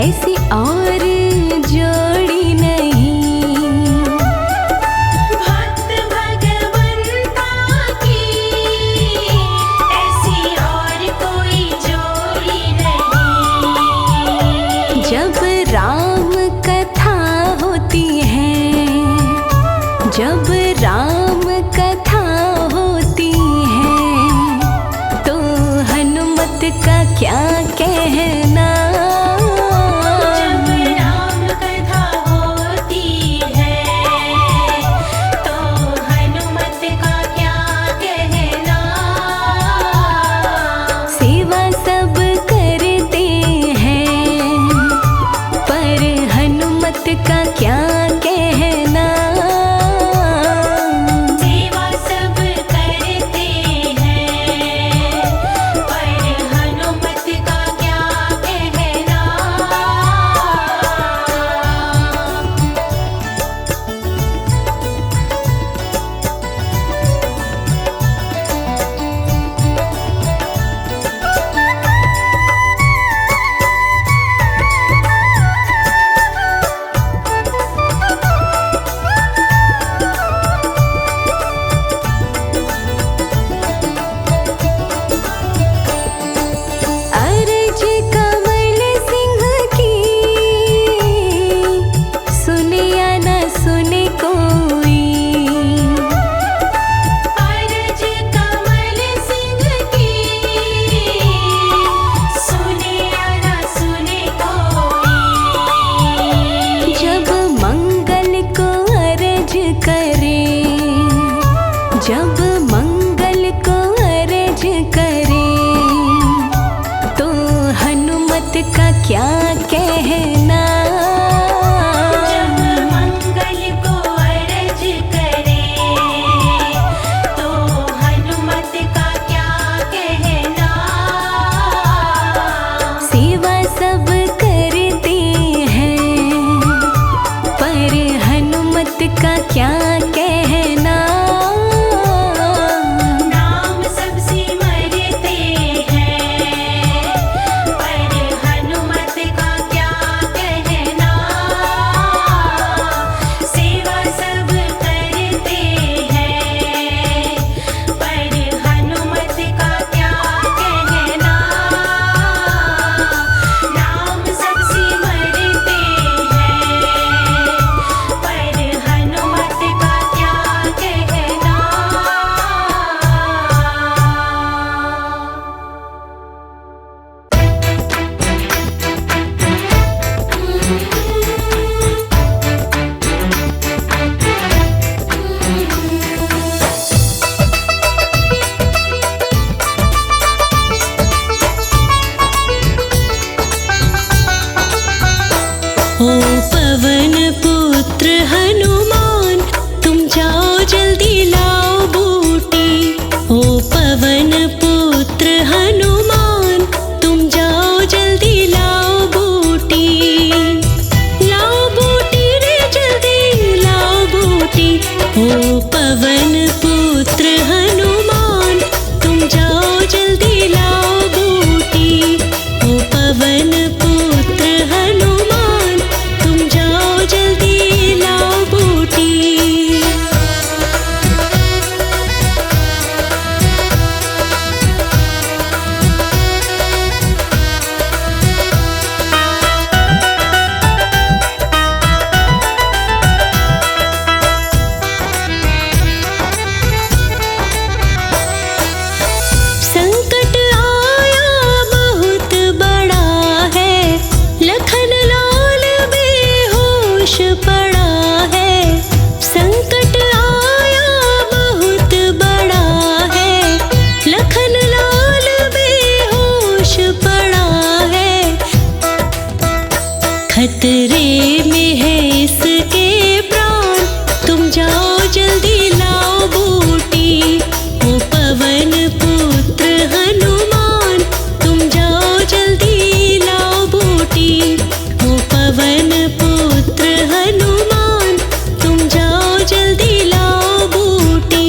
ऐसी और जोड़ी नहीं। भक्त भगवंता की ऐसी और कोई जोड़ी नहीं। जब राम कथा होती है, जब राम कथा होती है तो हनुमत का क्या कहना। जब राम कथा होती है तो हनुमत का क्या कहना। सेवा सब करते हैं पर हनुमत का क्या कहना। सेवा सब करते हैं पर हनुमत का क्या कहना। अर्ज कमल सिंह की सुने या न सुने कोई। अर्ज कमल सिंह की सुने या न सुने कोई। जब मंगल को अर्ज करे, जब मंगल को अर्ज करे तो हनुमत का क्या कहना। जब मंगल को अर्ज करे तो हनुमत का क्या कहना। सेवा सब करते हैं पर हनुमत का क्या कहना। नाम सब सिमरते हैं पर हनुमत का क्या कहना। सेवा सब करते हैं पर हनुमत का क्या कहना। नाम सब सिमरते हैं पर हनुमत का क्या कहना। ओ पवन पुत्र हनुमान तुम जाओ जल्दी लाओ बूटी। ओ पवन पुत्र हनुमान तुम जाओ जल्दी लाओ बूटी। लाओ बूटी रे जल्दी लाओ बूटी। ओ पवन पुत्र हनुमान तुम जाओ जल्दी लाओ बूटी। ओ पवन पुत्र हनुमान तुम जाओ जल्दी लाओ बूटी। होश पड़ा है, संकट आया बहुत बड़ा है, लखन लाल बेहोश पड़ा है, खतरे में है इसके प्राण, तुम जाओ जल्दी लाओ बूटी, ओ पवन पुत्र हनुमान, तुम जाओ जल्दी लाओ बूटी, ओ पवन पुत्र हनुमान, तुम जाओ जल्दी लाओ बूटी।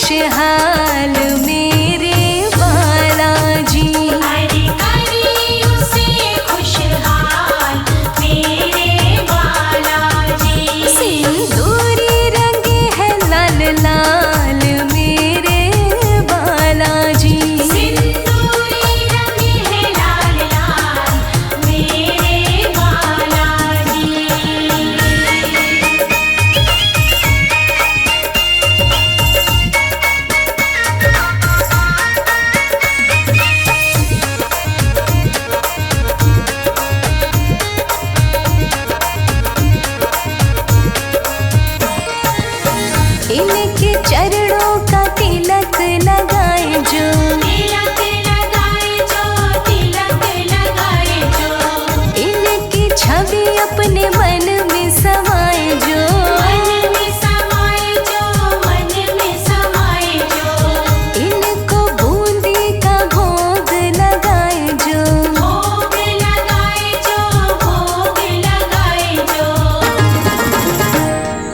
खुशहाल मेरे बालाजी। अरे करी उसे खुशहाल मेरे बालाजी। सिंदूरी रंगे है लाल लाल मेरे बालाजी। सिंदूरी रंगे है लाल लाल मेरे बालाजी। इनके चरणों का तिलक लगाए जो, तिलक लगाए जो, तिलक लगाए जो। इनकी छवि अपने मन में समाए जो, मन में समाए जो, मन में समाए जो। इनको बूंदी का भोग लगाए जो, भोग लगाए जो, भोग लगाए जो।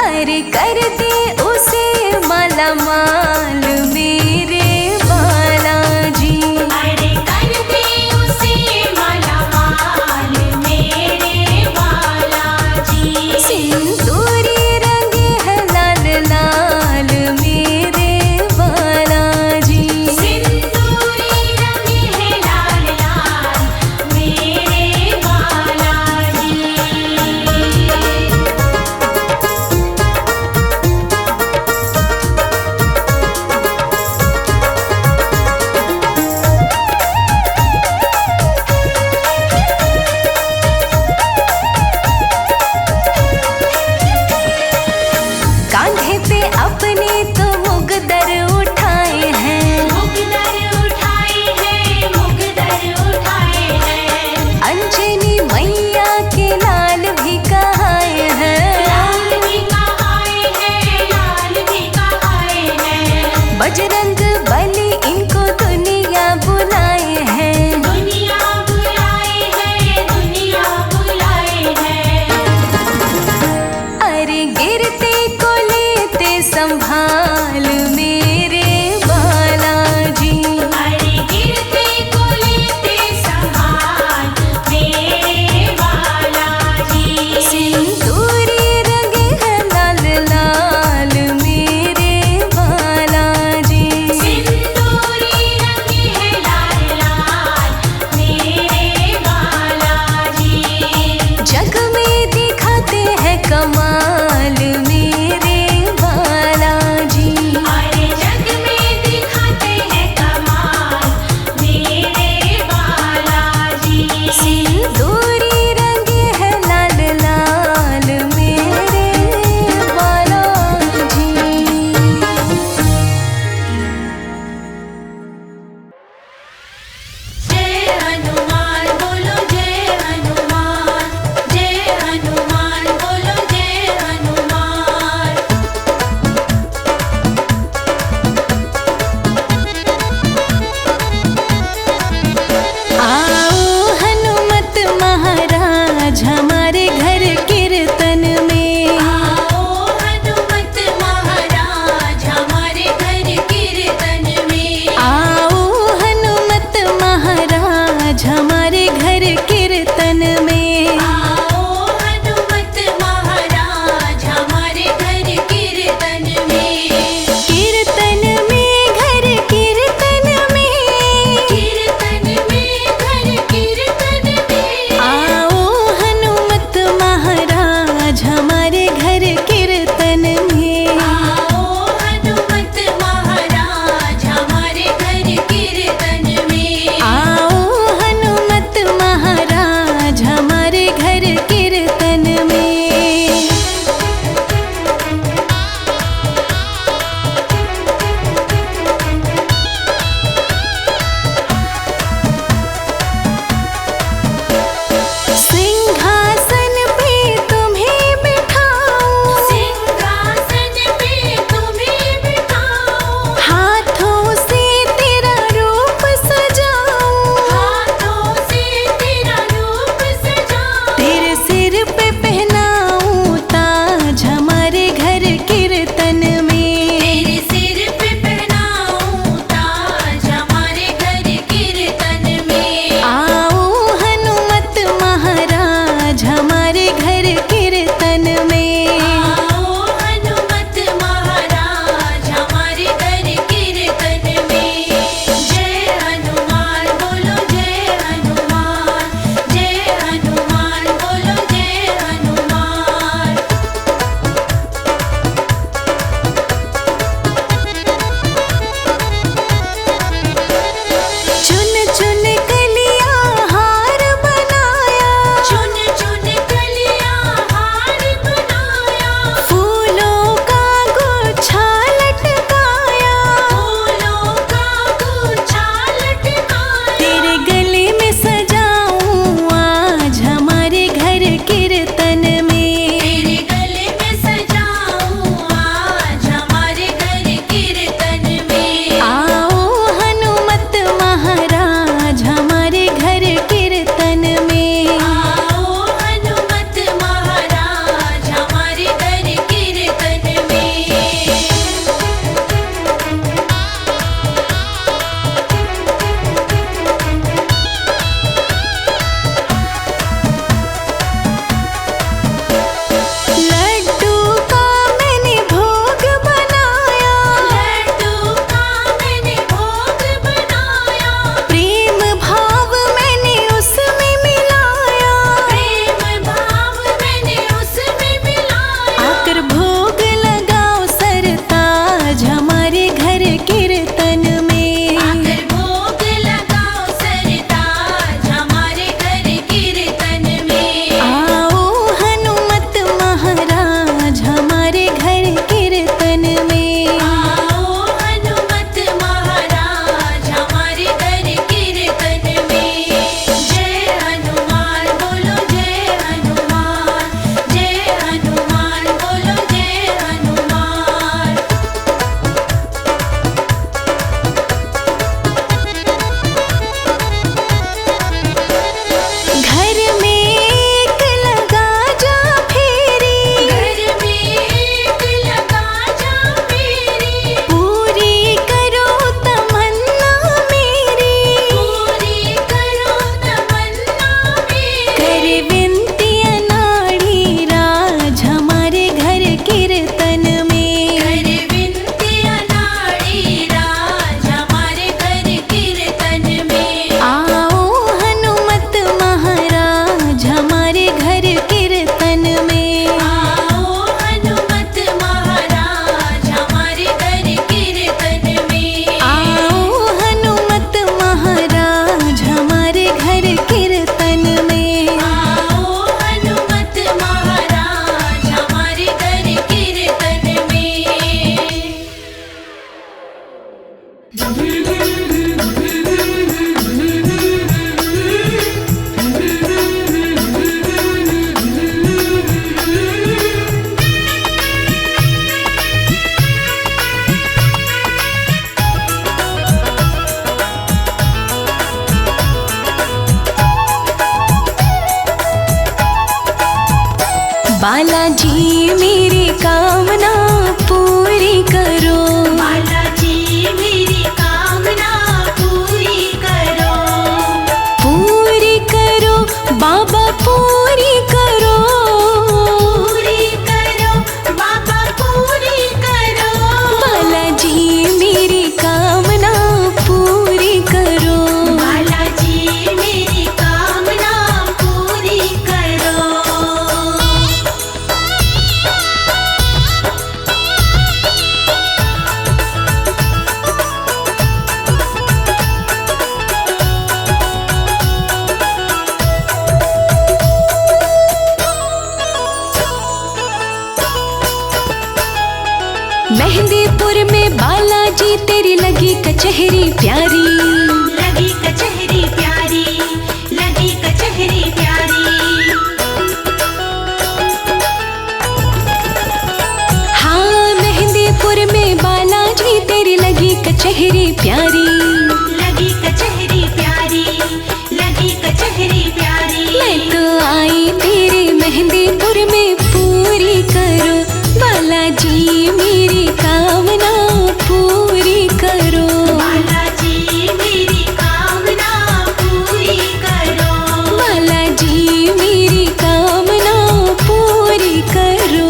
अरे कर दे उसे माला माल मेरे बालाजी। अरे कर दे उसे माला माल मेरे बालाजी। सिंदूरी रंगे है लाल लाल मेरे बालाजी। सिंदूरी रंगे है लाल लाल मेरे बालाजी। कांधे पे अपने तो मुगदर उठाए हैं, मुगदर उठाए हैं, मुगदर उठाए हैं। अंजनी मैया के लाल भी कहाए हैं। लाल भी कहाए हैं, लाल भी कहाए हैं। बजरंग बली इनको दुनिया बुलाए हैं। दुनिया बुलाए हैं, दुनिया बुलाए हैं। अरे गिरते को लेते संभाल मेरे बालाजी। अरे गिरते को लेते संभाल मेरे बालाजी। सिंदूरी रंगे है लाल लाल मेरे बालाजी। सिंदूरी रंगे है लाल लाल मेरे बालाजी। जग में दिखाते हैं कमाल मेरे बालाजी। अरे जग में दिखाते हैं कमाल मेरे बालाजी। सिंदूरी रंगे है लाल लाल मेरे बालाजी। जय हनुमान बोलो जय हनुमान, जय हनुमान बोलो जय हनुमान। आओ हनुमत महाराज हमारे घर कीर्तन में। आओ हनुमत महाराज हमारे घर कीर्तन में। आओ हनुमत महाराज हमारे घर कीर्तन में। आओ हनुमत महाराज हमारे घर कीर्तन में। कीर्तन में घर कीर्तन में। कीर्तन में घर कीर्तन में। आओ हनुमत महाराज हमारे घर कीर्तन में। आओ हनुमत महाराज हमारे घर कीर्तन में। आओ हनुमत महाराज हमारे घर कीर्तन में। सिंहासन पे तुम्हें बिठाऊं। सिंहासन बालाजी मेरी कामना पूरी करो, बालाजी मेरी कामना पूरी करो, पूरी करो बाबा पूरी करो, पूरी करो बाबा पूरी करो, बालाजी मेरी कामना पूरी करो, बालाजी मेरी कामना पूरी करो। मेहंदीपुर में बालाजी तेरी लगी कचहरी प्यारी, लगी कचहरी प्यारी, लगी कचहरी प्यारी, हाँ मेहंदीपुर में बालाजी तेरी लगी कचहरी प्यारी, लगी कचहरी प्यारी, लगी कचहरी प्यारी। मैं तो आई तेरे मेहंदीपुर में पूरी करो, बालाजी मेरी कामना पूरी करो, बालाजी मेरी कामना पूरी करो, बालाजी मेरी कामना पूरी करो।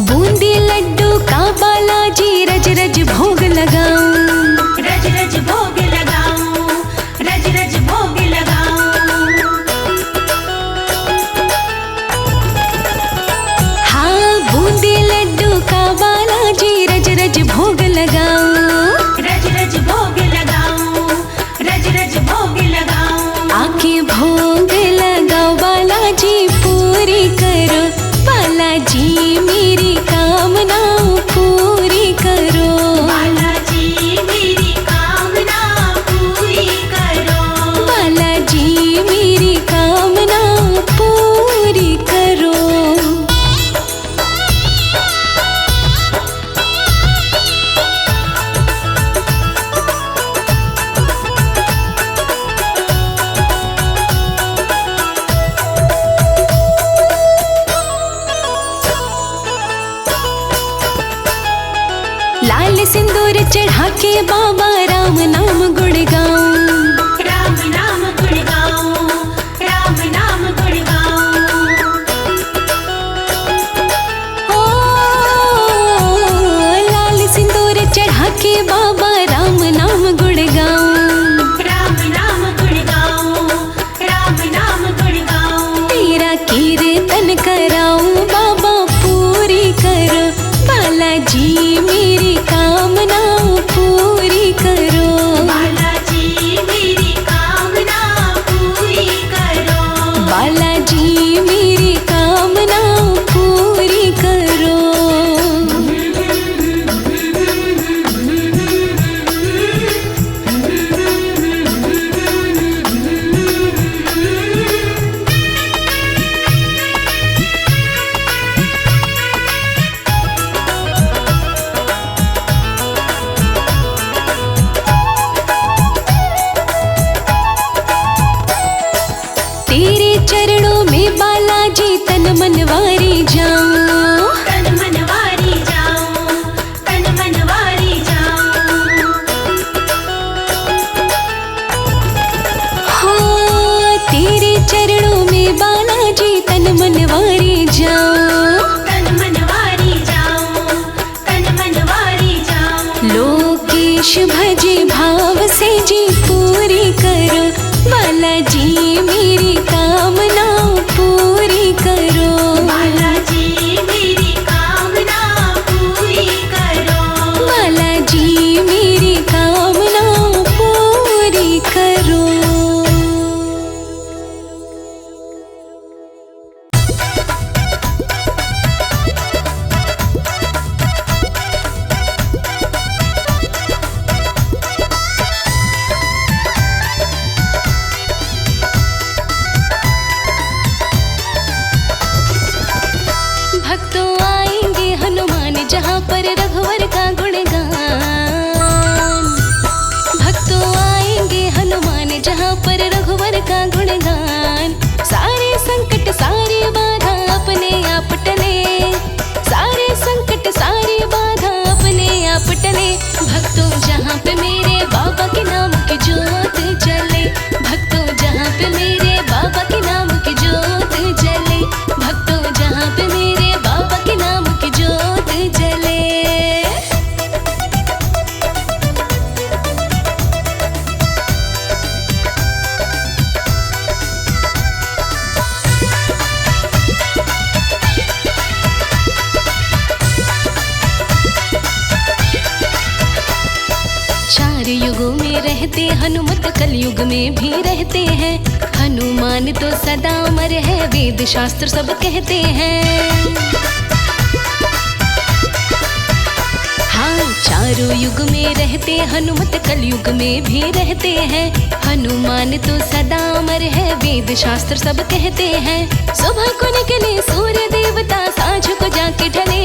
बूंदी लड्डू का बालाजी रज रज भोग लगाऊं, रज रज भोग लगाऊं, रज रज भोग लगाऊं, हाँ बूंदी लड्डू का बालाजी रज रज भोग लगाऊं, रज रज भोग लगाऊं, रज रज भोग लगाऊं, आके भोग लगाओ बालाजी पूरी करो, बालाजी मेरी कामना पूरी करो, बालाजी मेरी कामना पूरी करो, बालाजी मेरी कामना पूरी करो। लाल सिंदूर चढ़ा के बाबा राम नाम गुण गाऊं, राम नाम गुण गाऊं, राम नाम गुण गाऊं, ओ लाल सिंदूर चढ़ा के बाबा राम नाम गुण गाऊं, राम नाम गुण गाऊं, राम नाम गुण गाऊं, तेरा कीर्तन कराऊं बाबा पूरी करो, बालाजी मेरी कामना पूरी करो, बालाजी मेरी कामना पूरी करो, बालाजी मेरी कामना पूरी करो। तेरे चरणों में बालाजी तन मनवारी जाऊं, तन मनवारी जाऊं, तन मनवारी जाऊं, हाँ तेरे चरणों में बालाजी तन मनवारी जाऊं, तन मनवारी जाऊं, तन मनवारी जाऊं, लोकेश भजे भाव से जी पूरी करो, बालाजी मेरी कामना पूरी करो, बालाजी मेरी कामना पूरी करो, बालाजी मेरी कामना पूरी करो। हनुमत कलयुग में भी रहते हैं। हनुमान तो सदा अमर है, वेद शास्त्र सब कहते हैं। हाँ, चारों युग में रहते हनुमत कलयुग में भी रहते हैं। हनुमान तो सदा अमर है, वेद शास्त्र सब कहते हैं। सुबह को निकले सूर्य देवता, सांझ को जाके ढले।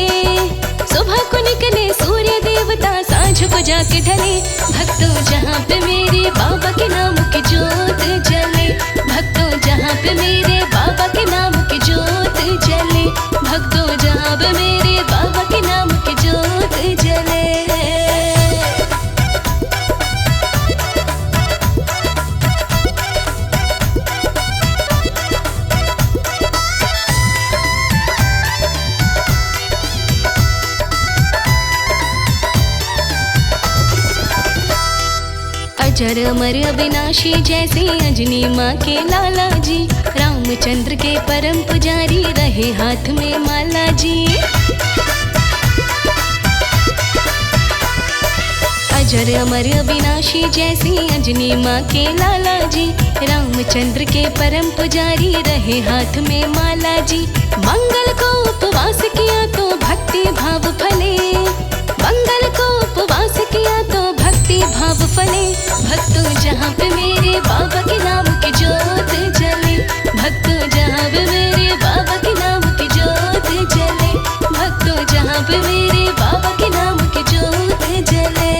सुबह को निकले सूर्य देवता, सांझ को जाके ढले। भक्तों जहाँ पे मेरे बाबा के नाम की जोत जले। भक्तों जहाँ पे मेरे बाबा के नाम की जोत जले। भक्तों जहाँ पे मेरे बाबा के नाम की जोत जले। अजर अमर अविनाशी जैसे अंजनी माँ के लाला जी। रामचंद्र के परम पुजारी रहे हाथ में माला जी। अजर अमर अविनाशी जैसे अंजनी माँ के लाला जी। रामचंद्र के परम पुजारी रहे हाथ में माला जी। मंगल को उपवास किया तो भक्ति भाव फले। मंगल को उपवास किया तो भक्ति भाव फले। भक्तों जहाँ पे मेरे बाबा के नाम की जोत जले। भक्तों जहाँ पे मेरे बाबा के नाम की जोत जले। भक्तों जहाँ पे मेरे बाबा के नाम की जोत जले।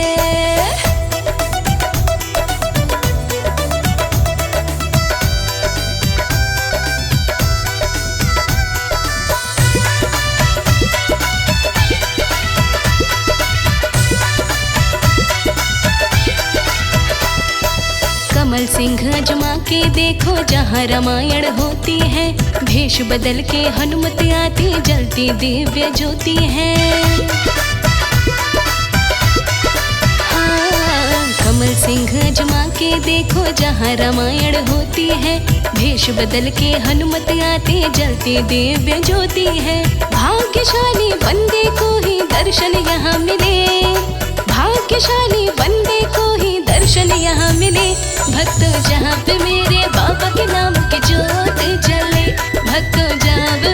कमल सिंह अजमा के देखो जहाँ रामायण होती है। भेष बदल के हनुमत आती, जलती दिव्य ज्योति है। हाँ, कमल सिंह अजमा के देखो जहाँ रामायण होती है। भेष बदल के हनुमत आती, जलती दिव्य ज्योति है। भाग्यशाली बंदे को ही दर्शन यहाँ मिले। भाग्यशाली बंदे को ही दर्शन यहाँ मिले। भक्तों जहाँ पे मेरे बाबा के नाम की जोत जले। भक्तों जहाँ पे